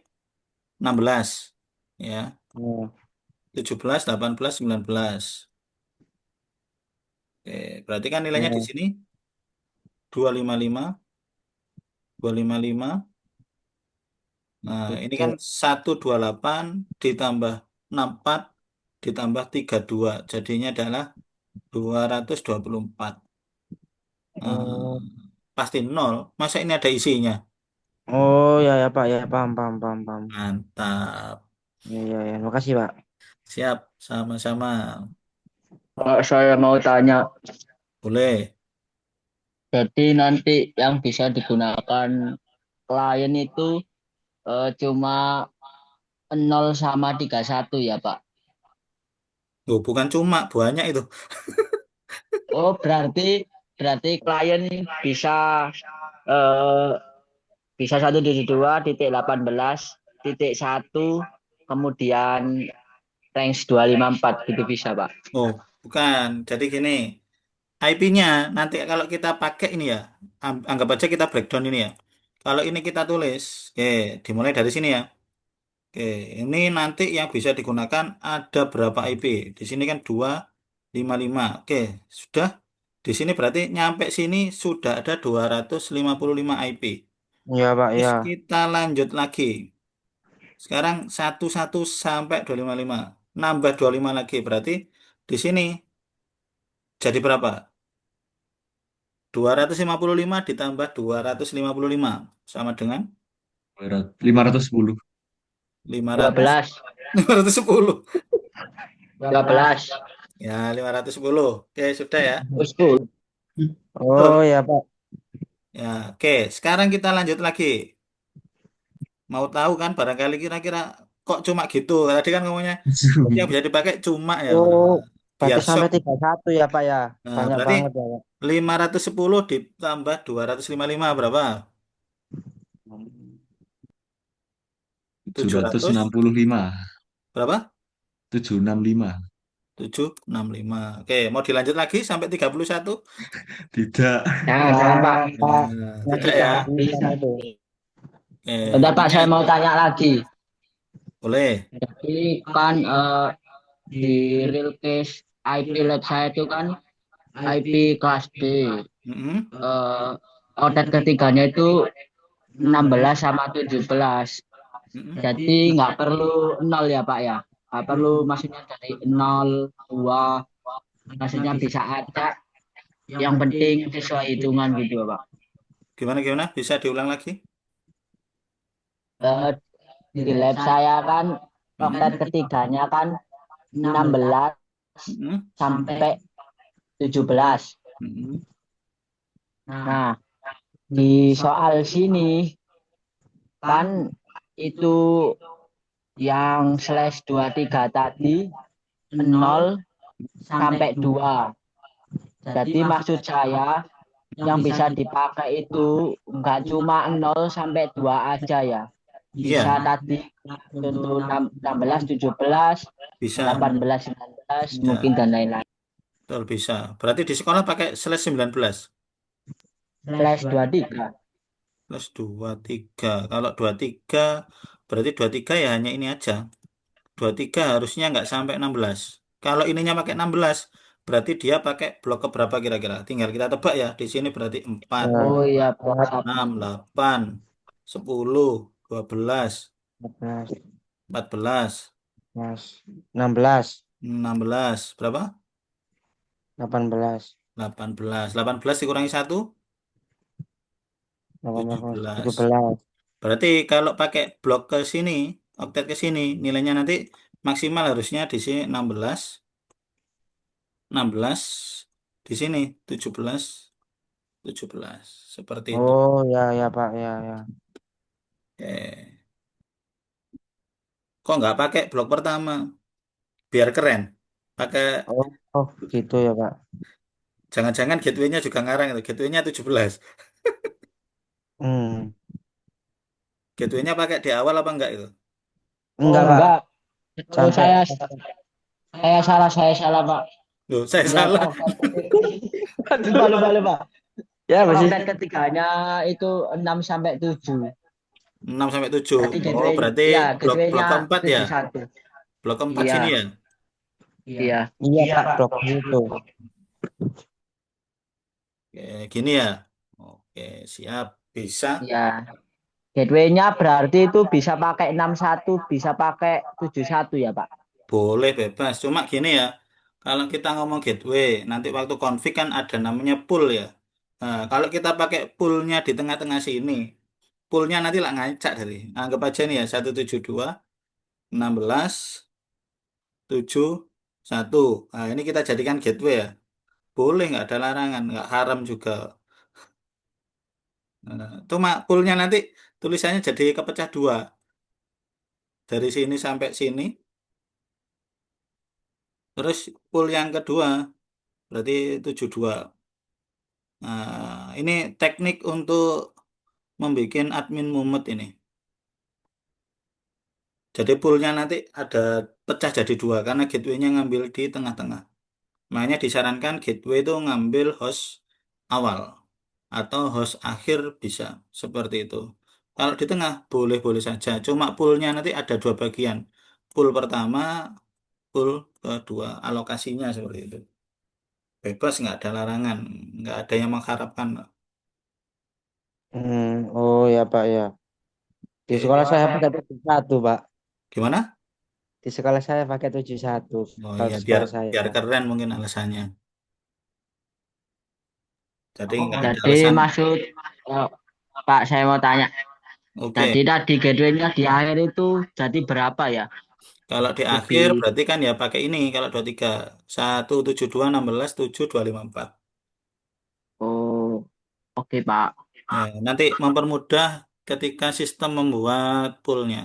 16. Ya, Oh, 17, 18, 19. Oke, berarti kan nilainya di iya. sini 255, 255. Nah, ini kan Titik. 128 ditambah 64 ditambah 32. Jadinya adalah 224. Oh, Pasti nol. Masa ini ada isinya? oh ya ya Pak ya paham paham paham paham. Mantap. Iya iya ya. Makasih Pak. Siap, sama-sama. Pak, saya mau tanya, Boleh. jadi nanti yang bisa digunakan klien itu cuma 0 sama 31 ya Pak? Tuh, bukan cuma banyak itu. Oh, berarti berarti klien bisa eh, bisa 172.18.1 kemudian range 254 gitu bisa, Pak. Oh, bukan. Jadi gini, IP-nya nanti kalau kita pakai ini ya, anggap aja kita breakdown ini ya. Kalau ini kita tulis, oke, dimulai dari sini ya. Oke, ini nanti yang bisa digunakan ada berapa IP? Di sini kan 255. Oke, sudah. Di sini berarti nyampe sini sudah ada 255 IP. Iya Pak Terus ya. kita lanjut lagi. Sekarang 11 sampai 255. Nambah 25 lagi. Berarti di sini jadi berapa? 255 ditambah 255 sama dengan 510. 500, 12, 510. 12. Ya, 510. Oke, sudah ya. Usul. Oh Tuh. ya Pak. Ya, oke. Sekarang kita lanjut lagi. Mau tahu kan barangkali kira-kira kok cuma gitu. Tadi kan ngomongnya yang bisa dipakai cuma ya. Oh, Biar berarti sok. sampai 31 ya Pak ya. Nah, Banyak berarti banget ya Pak. 510 ditambah 255 berapa? 700 765. berapa? 765. 765. Oke, mau dilanjut lagi sampai 31? Tidak. Jangan, Pak. Nah, Nanti tidak ya. kehabisan itu. Oke, Bentar, Pak, saya ini mau tanya lagi. boleh. Jadi kan di real case IP lab saya itu kan IP kelas D. Mm-mm. Outlet ketiganya itu 16 sama 17. Mm-mm. Jadi nggak perlu nol ya Pak ya. Nggak perlu maksudnya dari 0, 2. Maksudnya bisa acak. Yang penting sesuai hitungan gitu Pak. Gimana? Bisa diulang lagi? Eh, di lab saya kan Mm-mm. outlet ketiganya kan 16 Mm-mm. sampai 17. Mm-mm. Nah, di soal sini kan itu yang slash 23 tadi 0 sampai 2. Jadi maksud saya yang bisa dipakai itu nggak cuma 0 sampai 2 aja ya. Bisa Iya, tadi contoh 16, 17, bisa. 18, 19 mungkin Ya, dan lain-lain. betul bisa. Berarti di sekolah pakai slash 19. Slash 23. Plus 23. Kalau 23, berarti 23 ya hanya ini aja. 23 harusnya nggak sampai 16. Kalau ininya pakai 16, berarti dia pakai blok keberapa kira-kira? Tinggal kita tebak ya. Di sini berarti 4, Ya, Oh iya, Pak. 6, 8, 10, 12, 14, 14, 16, 16. Berapa? 18, 18. 18 dikurangi 1, 18, 17. 17. Berarti kalau pakai blok ke sini, oktet ke sini, nilainya nanti maksimal harusnya di sini 16, 16, di sini 17, 17. Seperti itu. Oh ya ya Pak ya ya. Oke. Kok nggak pakai blok pertama? Biar keren. Pakai, Oh, oh gitu ya Pak. jangan-jangan gateway-nya juga ngarang itu. Gateway-nya 17. Hmm. Gateway-nya pakai di awal apa enggak itu? Oh Enggak Pak. enggak. Oh Sampai saya salah Pak. Loh, saya Enggak salah. lupa. ya masih. Outlet ketiganya itu 6 sampai 7. 6 sampai 7. Berarti Oh, gateway berarti ya blok gateway-nya keempat ya? 71. Blok keempat Iya, sini ya? iya. Iya Pak blok itu. Oke, gini ya. Oke, siap. Bisa. Iya. Gateway-nya berarti itu bisa pakai 61, bisa pakai 71 ya, Pak. Boleh bebas. Cuma gini ya. Kalau kita ngomong gateway, nanti waktu config kan ada namanya pool ya. Nah, kalau kita pakai poolnya di tengah-tengah sini, poolnya nanti lah ngacak dari. Anggap aja nih ya, 172, 16, 7, 1. Nah, ini kita jadikan gateway ya. Boleh, nggak ada larangan, nggak haram juga. Nah, cuma poolnya nanti tulisannya jadi kepecah dua. Dari sini sampai sini. Terus pool yang kedua berarti 72. Nah, ini teknik untuk membuat admin mumet ini. Jadi poolnya nanti ada pecah jadi dua karena gateway-nya ngambil di tengah-tengah. Makanya disarankan gateway itu ngambil host awal atau host akhir bisa seperti itu. Kalau di tengah boleh-boleh saja. Cuma poolnya nanti ada dua bagian. Pool pertama, pool kedua. Alokasinya seperti itu. Bebas, nggak ada larangan. Nggak ada yang mengharapkan. Oh ya Pak ya. Di Oke. sekolah saya pakai 71 Pak. Gimana? Di sekolah saya pakai 71 Oh kalau iya, di biar sekolah saya. biar keren mungkin alasannya. Jadi nggak ada Jadi alasan. maksud eh, Pak, saya mau tanya. Oke. Jadi tadi gateway-nya di akhir itu jadi berapa ya? Kalau di akhir Lebih. berarti kan ya pakai ini. Kalau 23 172 16 7 254. Oh, oke Pak. Ya, nanti mempermudah ketika sistem membuat poolnya.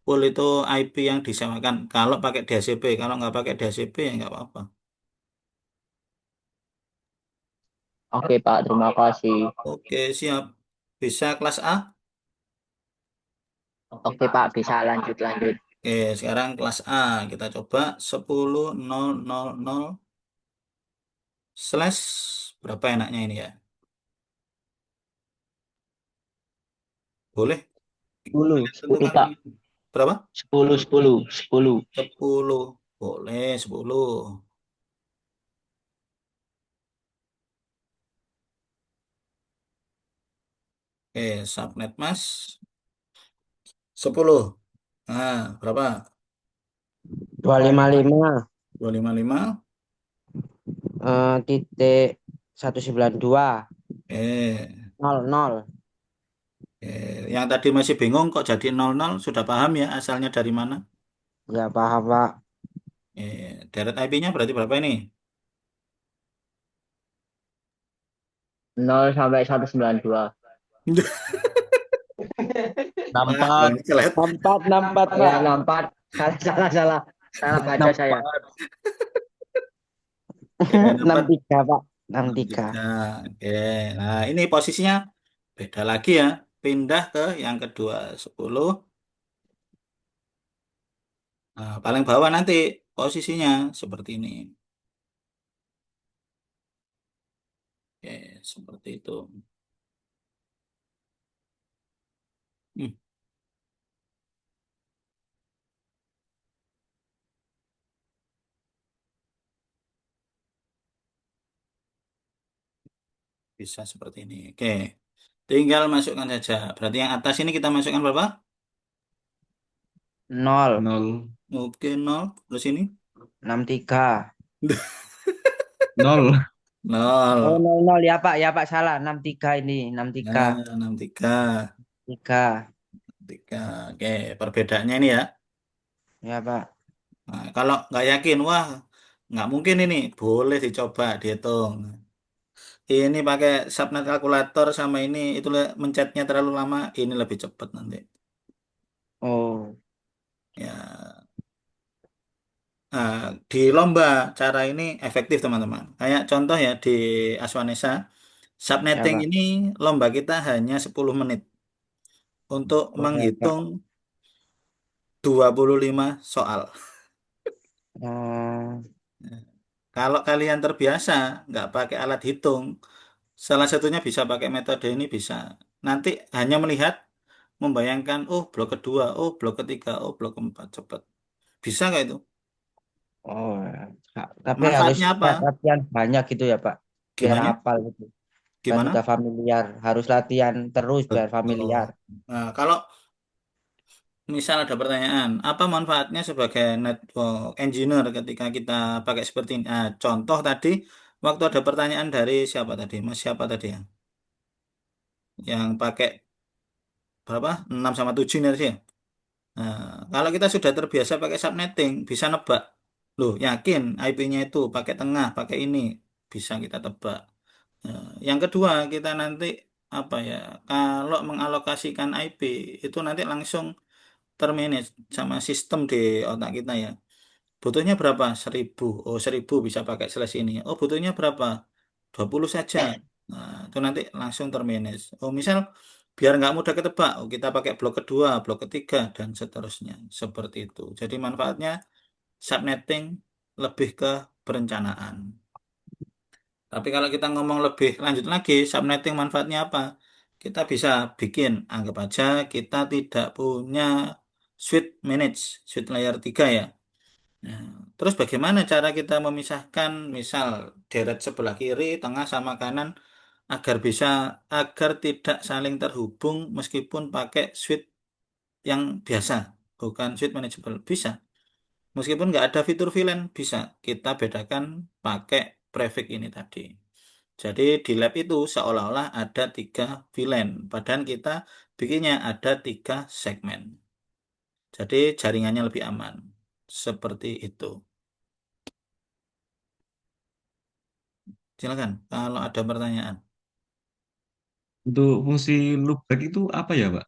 Pool itu IP yang disamakan. Kalau pakai DHCP, kalau nggak pakai DHCP ya nggak apa-apa. Oke Pak, terima kasih. Oke, siap. Bisa kelas A? Oke Pak, bisa lanjut lanjut. Oke, sekarang kelas A. Kita coba 10.000 slash berapa enaknya ini ya? Boleh? 10, Kalian 10 tentukan Pak. dulu. Berapa? 10, 10, 10. 10. Boleh, 10. Oke, subnet Mas. 10. Nah, berapa? 255 255. titik 192 Eh, 00. yang tadi masih bingung kok jadi 00 sudah paham ya asalnya dari mana? Ya paham Pak. Deret IP-nya berarti berapa ini? 0 sampai 192. Wah, 64. konslet. 64 Ya, Pak. 64. Salah, salah, salah. Salah baca saya. 64. Oke, dapat 63 Pak. 63. 3. Oke, nah ini posisinya beda lagi ya. Pindah ke yang kedua 10. Nah, paling bawah nanti posisinya seperti ini. Oke, seperti itu. Hmm, bisa seperti ini. Oke, tinggal masukkan saja. Berarti yang atas ini kita masukkan berapa? 0. 0. Oke, 0. Terus ini 63. 0. Oh 0. 00 ya Pak. Ya Pak salah. 63 ini. 63. Nah, 63. 3. 3. Oke, perbedaannya ini ya. Ya Pak. Nah, kalau nggak yakin, wah, nggak mungkin ini. Boleh dicoba, dihitung. Ini pakai subnet kalkulator sama ini, itu mencetnya terlalu lama, ini lebih cepat nanti. Oh. Ya, nah, di lomba cara ini efektif teman-teman. Kayak contoh ya di Aswanesa, Ya subnetting Pak. ini lomba kita hanya 10 menit untuk Oh ya Pak. menghitung 25 soal. Oh. Nah, kalau kalian terbiasa nggak pakai alat hitung, salah satunya bisa pakai metode ini bisa. Nanti hanya melihat, membayangkan, oh blok kedua, oh blok ketiga, oh blok keempat, cepat. Bisa nggak itu? Oh. Ya. Tapi harus Manfaatnya apa? latihan banyak gitu ya Pak. Biar Gimana? hafal gitu. Kan Gimana? udah familiar. Harus latihan terus biar Betul. familiar. Nah, kalau misal ada pertanyaan, apa manfaatnya sebagai network engineer ketika kita pakai seperti ini? Nah, contoh tadi, waktu ada pertanyaan dari siapa tadi? Mas siapa tadi ya? Yang pakai berapa? 6 sama 7 ini sih. Nah, kalau kita sudah terbiasa pakai subnetting, bisa nebak. Loh, yakin IP-nya itu pakai tengah, pakai ini. Bisa kita tebak. Nah, yang kedua, kita nanti apa ya? Kalau mengalokasikan IP, itu nanti langsung termanage sama sistem di otak kita ya. Butuhnya berapa? 1000. Oh, 1000 bisa pakai slash ini. Oh, butuhnya berapa? 20 saja. Nah, itu nanti langsung termanage. Oh, misal biar nggak mudah ketebak. Oh, kita pakai blok kedua, blok ketiga, dan seterusnya. Seperti itu. Jadi manfaatnya subnetting lebih ke perencanaan. Tapi kalau kita ngomong lebih lanjut lagi, subnetting manfaatnya apa? Kita bisa bikin, anggap aja kita tidak punya suite manage, suite layer 3 ya. Nah, terus bagaimana cara kita memisahkan misal deret sebelah kiri, tengah sama kanan agar tidak saling terhubung meskipun pakai suite yang biasa, bukan suite manageable. Bisa. Meskipun nggak ada fitur VLAN, bisa. Kita bedakan pakai prefix ini tadi. Jadi di lab itu seolah-olah ada 3 VLAN, padahal kita bikinnya ada 3 segmen. Jadi jaringannya lebih aman. Seperti itu. Silakan kalau ada pertanyaan. Untuk fungsi loopback itu apa ya, Pak?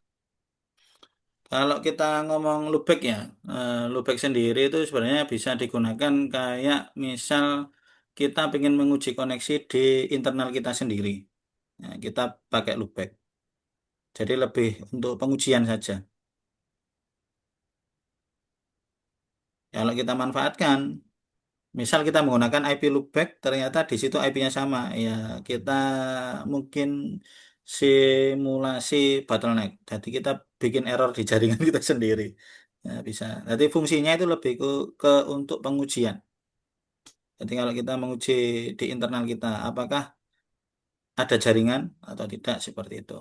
Kalau kita ngomong loopback ya, loopback sendiri itu sebenarnya bisa digunakan kayak misal kita ingin menguji koneksi di internal kita sendiri. Nah, kita pakai loopback. Jadi lebih untuk pengujian saja. Kalau kita manfaatkan, misal kita menggunakan IP loopback, ternyata di situ IP-nya sama. Ya, kita mungkin simulasi bottleneck. Jadi kita bikin error di jaringan kita sendiri. Ya, bisa. Jadi fungsinya itu lebih ke untuk pengujian. Jadi kalau kita menguji di internal kita, apakah ada jaringan atau tidak, seperti itu.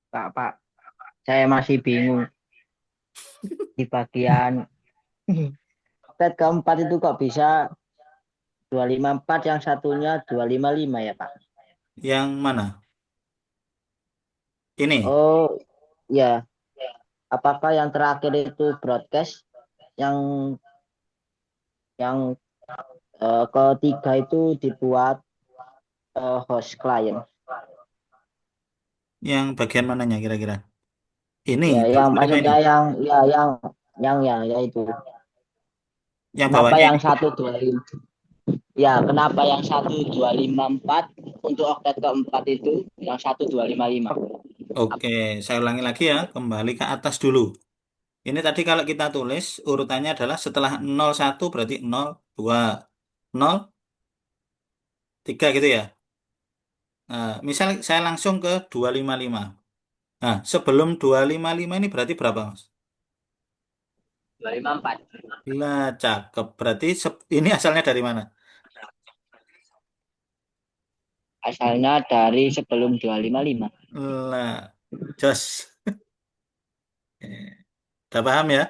Pak, saya masih bingung di bagian tet keempat itu kok bisa 254, yang satunya 255 ya, Pak? Yang mana? Ini. Oh, ya. Apakah yang terakhir itu broadcast, yang yang ketiga itu dibuat host client? Yang bagian mananya kira-kira? Ini, Ya, yang 255 ini. maksudnya yang itu. Yang Kenapa bawahnya yang ini. 125? Ya, kenapa yang 1254 untuk oktet keempat itu yang 1255? Oke, saya ulangi lagi ya, kembali ke atas dulu. Ini tadi kalau kita tulis urutannya adalah setelah 01 berarti 0, 2, 0, 3 gitu ya. Nah, misal saya langsung ke 255. Nah, sebelum 255 ini berarti berapa, Mas? 254. Lah, cakep. Berarti ini asalnya dari mana? Asalnya dari sebelum 255. Lah, jos. Udah paham ya?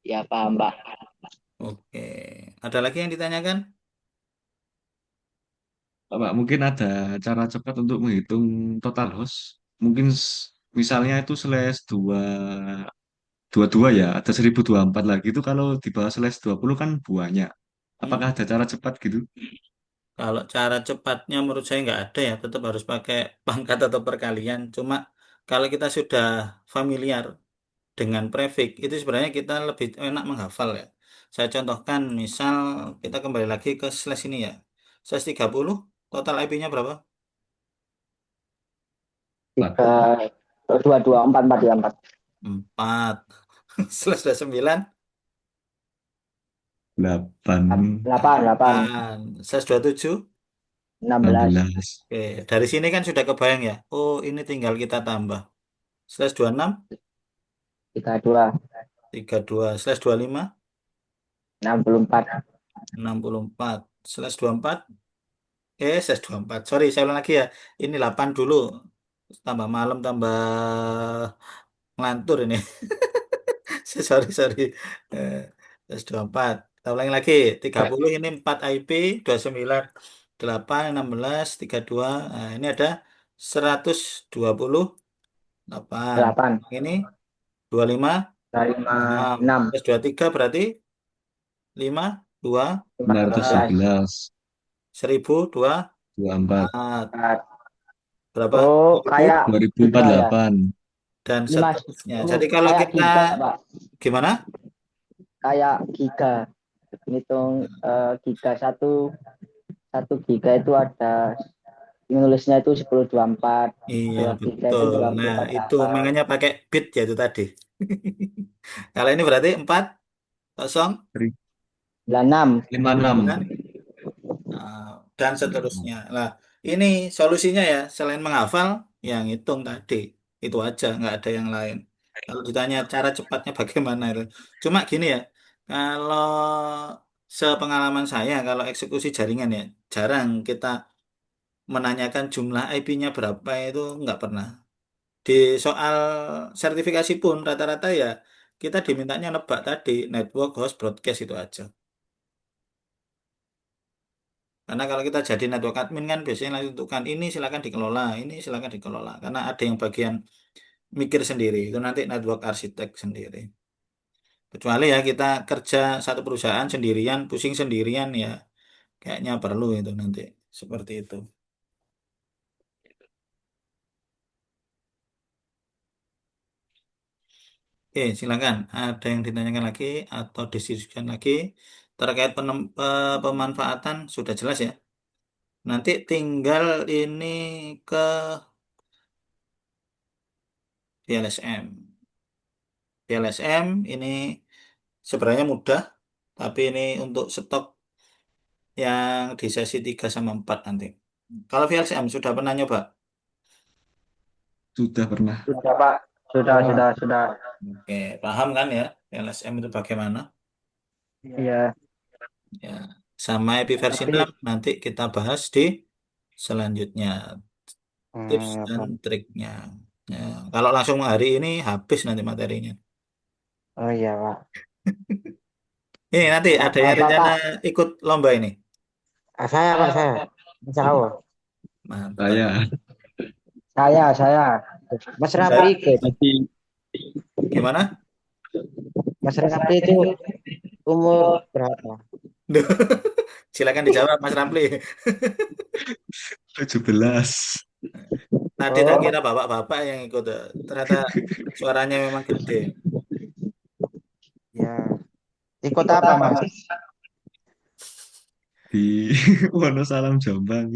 Ya, paham, Pak. Oke. Ada lagi yang ditanyakan? Pak, mungkin ada cara cepat untuk menghitung total host. Mungkin misalnya itu slash 222 ya, ada 1024 lagi itu kalau di bawah slash 20 kan banyak. Apakah Hmm. ada cara cepat gitu? Kalau cara cepatnya menurut saya nggak ada ya, tetap harus pakai pangkat atau perkalian. Cuma kalau kita sudah familiar dengan prefix, itu sebenarnya kita lebih enak menghafal ya. Saya contohkan, misal kita kembali lagi ke slash ini ya. Slash 30, total IP-nya berapa? 4, 224, 424. 4. Slash 29, 8, 8, 8. Slash 27. 16, 16, Oke, dari sini kan sudah kebayang ya. Oh, ini tinggal kita tambah. Slash 26, 32, 32. Slash 25, 64. 64. Slash 24, slash 24. Sorry, saya ulang lagi ya. Ini 8 dulu. Tambah malam, tambah ngelantur ini. Sorry, sorry. Eh, Slash 24. Kita ulangi lagi. 30 ini 4 IP, 29, 8, 16, 32. Nah, ini ada 128. 8, Ini 25, 6. 6, Plus 23 berarti 5, 2, 11. 911, 24, 1024. Berapa? Oh, 2000 kayak giga ya. 2048. dan Ini Mas, seterusnya. Jadi kalau kayak kita giga, Pak. gimana? Kayak giga. Ngitung giga satu giga itu ada nulisnya itu 1024, Iya, 2 giga itu betul. Nah, 24 itu apa. makanya pakai bit ya itu tadi. Kalau ini berarti 4, 0, 96. 56. kan? Nah, dan seterusnya. Nah, ini solusinya ya, selain menghafal, yang hitung tadi. Itu aja, nggak ada yang lain. Kalau ditanya cara cepatnya bagaimana itu. Cuma gini ya, kalau sepengalaman saya, kalau eksekusi jaringan ya, jarang kita menanyakan jumlah IP-nya berapa itu nggak pernah. Di soal sertifikasi pun rata-rata ya kita dimintanya nebak tadi, network, host, broadcast itu aja. Karena kalau kita jadi network admin kan biasanya langsung tentukan ini silakan dikelola, ini silakan dikelola. Karena ada yang bagian mikir sendiri, itu nanti network arsitek sendiri. Kecuali ya kita kerja satu perusahaan sendirian, pusing sendirian ya, kayaknya perlu itu nanti seperti itu. Oke, silakan. Ada yang ditanyakan lagi atau diskusikan lagi terkait pemanfaatan sudah jelas ya. Nanti tinggal ini ke VLSM. VLSM ini sebenarnya mudah, tapi ini untuk stok yang di sesi 3 sama 4 nanti. Kalau VLSM sudah pernah nyoba? Sudah pernah. Sudah Pak, sudah. Oke, paham kan ya VLSM itu bagaimana? Iya, Ya, sama IP versi tapi 6 nanti kita bahas di selanjutnya. Tips Ya, dan Pak. triknya. Ya, kalau langsung hari ini habis nanti materinya. Oh iya, Pak. Ini nanti Pak, ada yang apa rencana Pak? ikut lomba ini. Saya, Pak, saya. Insya Allah. Mantap. Saya Saya. Mas Rafli Da- ikut. tadi Gimana? Mas Rafli itu umur berapa? Silakan dijawab Mas Ramli. 17. Tadi tak Oh, kira bapak-bapak yang ikut. Ternyata suaranya memang gede. ya. Ikut apa, Mas? Di Wonosalam Jombang.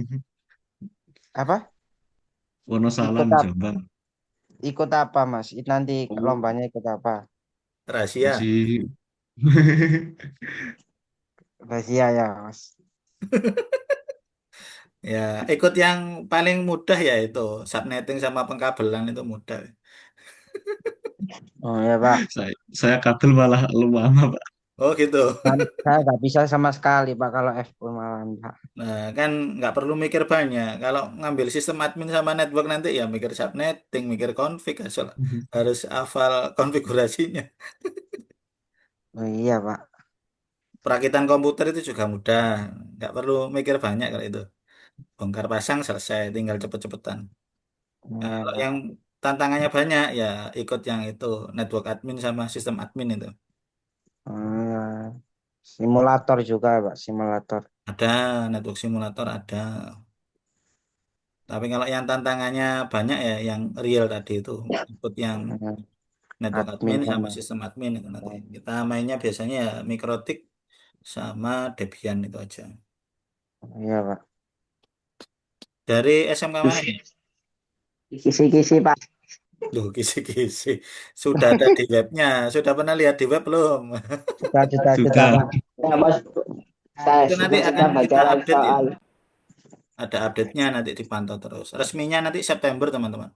Apa? Ikut Wonosalam apa? Jombang. Ikut apa, Mas? Nanti Oh, lombanya ikut apa? Rahasia. masih Rahasia ya, Mas. Ya, ikut yang paling mudah ya itu. Subnetting sama pengkabelan itu mudah. Oh ya, Pak. saya kabel malah lama, Pak. Oh gitu. Saya nggak bisa sama sekali, Pak, kalau F1 malam, Pak. Nah, kan nggak perlu mikir banyak. Kalau ngambil sistem admin sama network nanti ya mikir subnetting, mikir config, asal harus hafal konfigurasinya. Oh iya, Pak. Perakitan komputer itu juga mudah. Nggak perlu mikir banyak kalau itu. Bongkar pasang selesai, tinggal cepet-cepetan. Oh, ya, Kalau yang Pak. tantangannya banyak ya ikut yang itu, network admin sama sistem admin itu. Oh, ya. Simulator juga, Pak. Simulator. Ada network simulator ada. Tapi kalau yang tantangannya banyak ya yang real tadi itu ikut yang Hmm, network admin admin sama sama. sistem admin itu nanti. Oh, Kita mainnya biasanya ya Mikrotik sama Debian itu aja. iya, Pak. Dari SMK mana ini? Kisi-kisi Pak. Duh, kisi-kisi. Sudah ada di webnya. Sudah pernah lihat di web belum? Sudah, Sudah. Pak. Ya Bos, saya Itu nanti akan suka kita baca update ya. soal. Ada update-nya nanti dipantau terus. Resminya nanti September, teman-teman.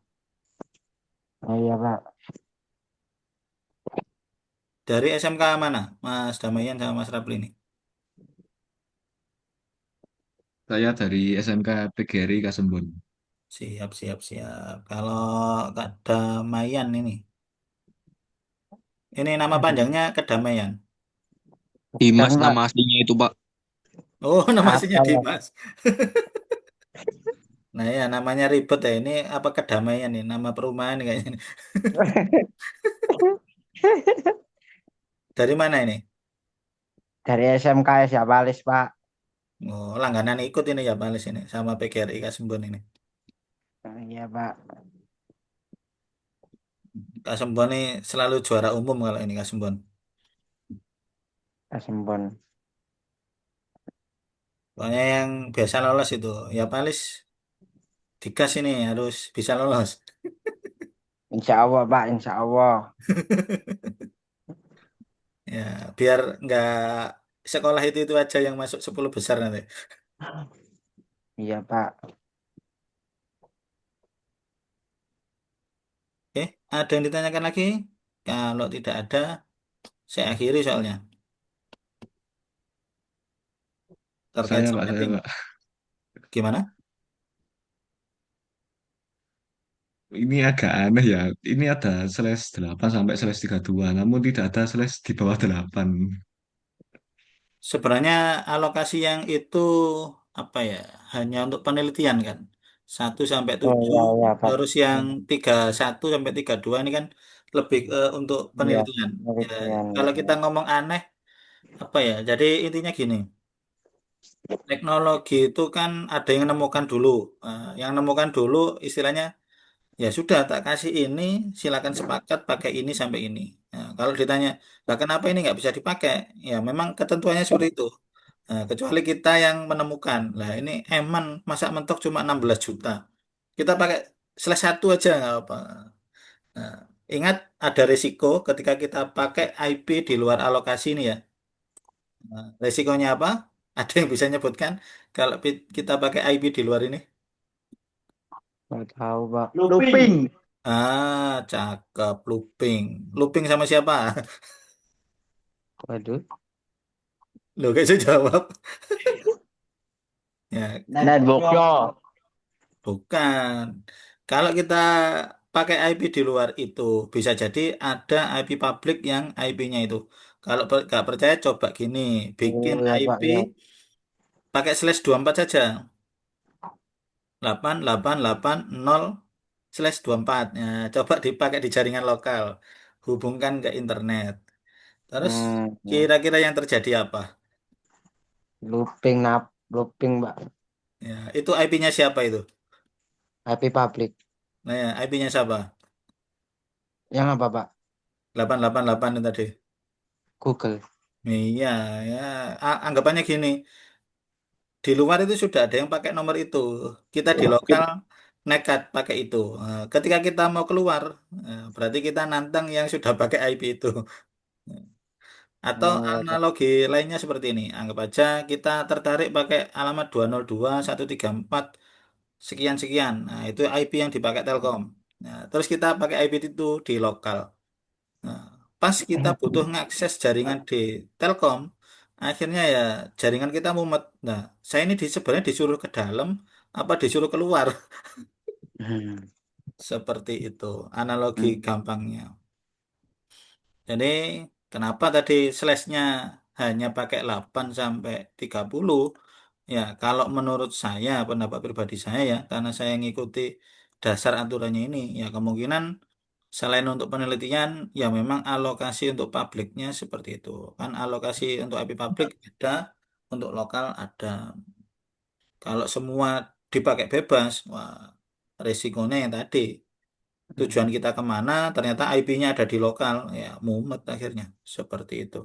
Oh iya, Pak. Dari SMK mana? Mas Damayan sama Mas Rapli ini. Saya dari SMK PGRI Kasembon. Siap, siap, siap. Kalau Kak Damayan ini. Ini nama panjangnya Kedamaian. Dimas Bukan, Pak. nama aslinya itu, Pak. Oh, nama aslinya Apa ya? Dimas. Nah ya, namanya ribet ya. Ini apa Kedamaian nih? Nama perumahan kayaknya. Dari mana ini? Dari SMKS ya, Palis, Pak. Oh, langganan ikut ini ya, Palis ini. Sama PGRI Kasembon ini. Oh, iya, Pak. Kasembon ini selalu juara umum kalau ini Kasembon. Kasembon. Pokoknya yang biasa lolos itu. Ya Palis digas ini harus bisa lolos. Insya Allah Pak, Insya Allah. Ya, biar nggak sekolah itu aja yang masuk 10 besar nanti. Iya Pak. Oke, ada yang ditanyakan lagi? Kalau tidak ada, saya akhiri soalnya. Terkait Saya Pak, sama saya ini. Pak. Gimana? Ini agak aneh ya. Ini ada slash 8 sampai slash 32, namun tidak ada slash di bawah 8. Sebenarnya alokasi yang itu apa ya? Hanya untuk penelitian kan. 1 sampai 7, Oh iya Pak. terus yang 31 sampai 32 ini kan lebih untuk Iya, penelitian. Ya, penelitian. kalau kita ngomong aneh apa ya? Jadi intinya gini, teknologi itu kan ada yang nemukan dulu. Yang nemukan dulu istilahnya ya sudah tak kasih ini, silakan sepakat pakai ini sampai ini. Nah, kalau ditanya, lah kenapa ini nggak bisa dipakai? Ya memang ketentuannya seperti itu. Nah, kecuali kita yang menemukan. Lah ini eman masa mentok cuma 16 juta. Kita pakai /1 aja nggak apa. Nah, ingat ada risiko ketika kita pakai IP di luar alokasi ini ya. Nah, risikonya apa? Ada yang bisa nyebutkan kalau kita pakai IP di luar ini? Nggak tahu Pak. Looping. Cakep. Looping. Looping sama siapa? Waduh. Loh, guys, saya jawab. Ya, Networknya. bukan. Kalau kita pakai IP di luar itu, bisa jadi ada IP publik yang IP-nya itu. Kalau nggak percaya, coba gini, Oh bikin ya Pak IP ya. pakai /24 saja. 8880/24. Ya, coba dipakai di jaringan lokal. Hubungkan ke internet. Terus Hmm. kira-kira yang terjadi apa? Looping looping Pak. Ya, itu IP-nya siapa itu? IP public. Nah, ya, IP-nya siapa? Yang apa Pak? 888 itu tadi. Google. Iya, ya. Anggapannya gini, di luar itu sudah ada yang pakai nomor itu. Kita di lokal nekat pakai itu. Ketika kita mau keluar, berarti kita nantang yang sudah pakai IP itu. Atau Oh ya Pak. analogi lainnya seperti ini. Anggap aja kita tertarik pakai alamat 202.134 sekian-sekian. Nah, itu IP yang dipakai Telkom. Nah, terus kita pakai IP itu di lokal. Nah, pas kita butuh ngakses jaringan di Telkom, akhirnya ya jaringan kita mumet. Nah, saya ini sebenarnya disuruh ke dalam, apa disuruh keluar? Hmm. Seperti itu, analogi Hmm. gampangnya. Jadi, kenapa tadi slashnya hanya pakai 8 sampai 30? Ya, kalau menurut saya, pendapat pribadi saya ya, karena saya ngikuti dasar aturannya ini, ya kemungkinan selain untuk penelitian, ya memang alokasi untuk publiknya seperti itu. Kan alokasi untuk IP publik ada, untuk lokal ada. Kalau semua dipakai bebas, wah resikonya yang tadi. Tujuan kita kemana, ternyata IP-nya ada di lokal, ya mumet akhirnya. Seperti itu.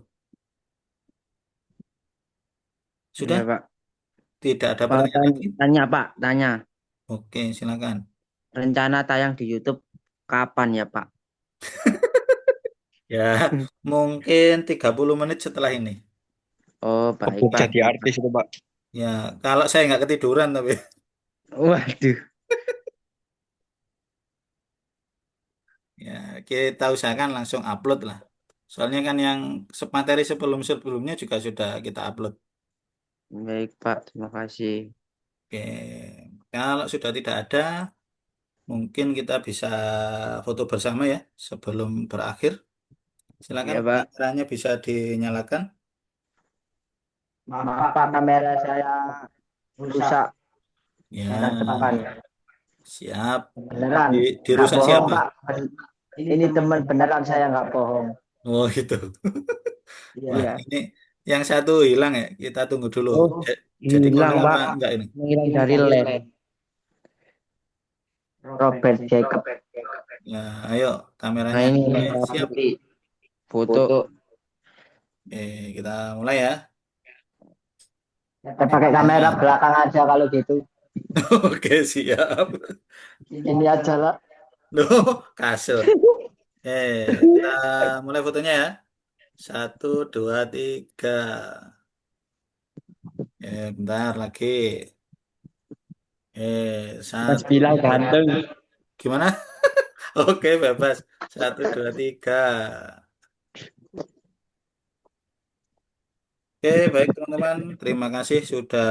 Iya Sudah? Pak. Tidak ada Pak, pertanyaan lagi? tanya Pak, tanya. Oke, silakan. Rencana tayang di YouTube kapan ya Pak? Ya, mungkin 30 menit setelah ini. Oh baik Kebun Pak. jadi artis itu, Pak. Ya, kalau saya nggak ketiduran tapi. Waduh. Ya, kita usahakan langsung upload lah. Soalnya kan yang materi sebelum-sebelumnya juga sudah kita upload. Baik Pak, terima kasih. Oke, kalau sudah tidak ada, mungkin kita bisa foto bersama ya sebelum berakhir. Silakan Iya Pak. kameranya bisa dinyalakan. Maaf Pak, kamera saya rusak Ya, yang depan. siap. Beneran, nggak Dirusak bohong siapa? Pak. Ini teman beneran saya nggak bohong. Oh, gitu. Wah, Iya. ini yang satu hilang ya. Kita tunggu dulu. Oh, Jadi hilang kontak apa Pak. enggak ini? Hilang dari lab. Robert Jacob. Ya, ayo Nah kameranya ini siap. Putri. Foto. Oke, kita mulai ya. Kita pakai kamera belakang aja kalau gitu. Oke, siap. Ini aja lah. Loh, kasur. Kita mulai fotonya ya. 1, 2, 3. Bentar lagi. Mas Satu, Bilal dua. ganteng. Gimana? Oke, bebas. 1, 2, 3. Oke, baik teman-teman. Terima kasih sudah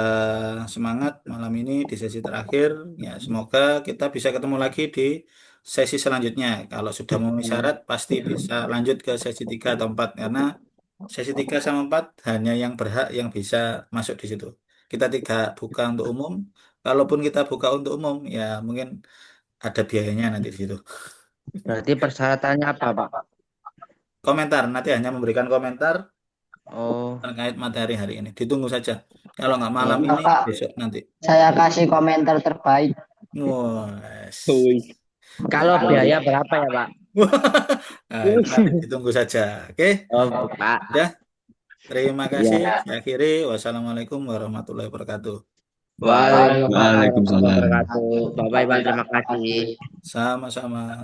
semangat malam ini di sesi terakhir. Ya, semoga kita bisa ketemu lagi di sesi selanjutnya. Kalau sudah memenuhi syarat, pasti bisa lanjut ke sesi 3 atau 4. Karena sesi 3 sama 4 hanya yang berhak yang bisa masuk di situ. Kita tidak buka untuk umum. Kalaupun kita buka untuk umum, ya mungkin ada biayanya nanti di situ. Berarti persyaratannya apa, Pak? Komentar, nanti hanya memberikan komentar Oh, terkait materi hari ini. Ditunggu saja. Kalau nggak malam Ya, ini, Pak. besok nanti. Saya kasih komentar terbaik. Wes. Wih. kalau biaya berapa ya, Pak? Nah, itu nanti ditunggu saja. Oke, Oh, Pak. ya. Terima kasih. Ya. Saya akhiri. Wassalamualaikum warahmatullahi wabarakatuh. Waalaikumsalam warahmatullahi Waalaikumsalam. wabarakatuh. Bye-bye, Pak. Terima kasih. Sama-sama.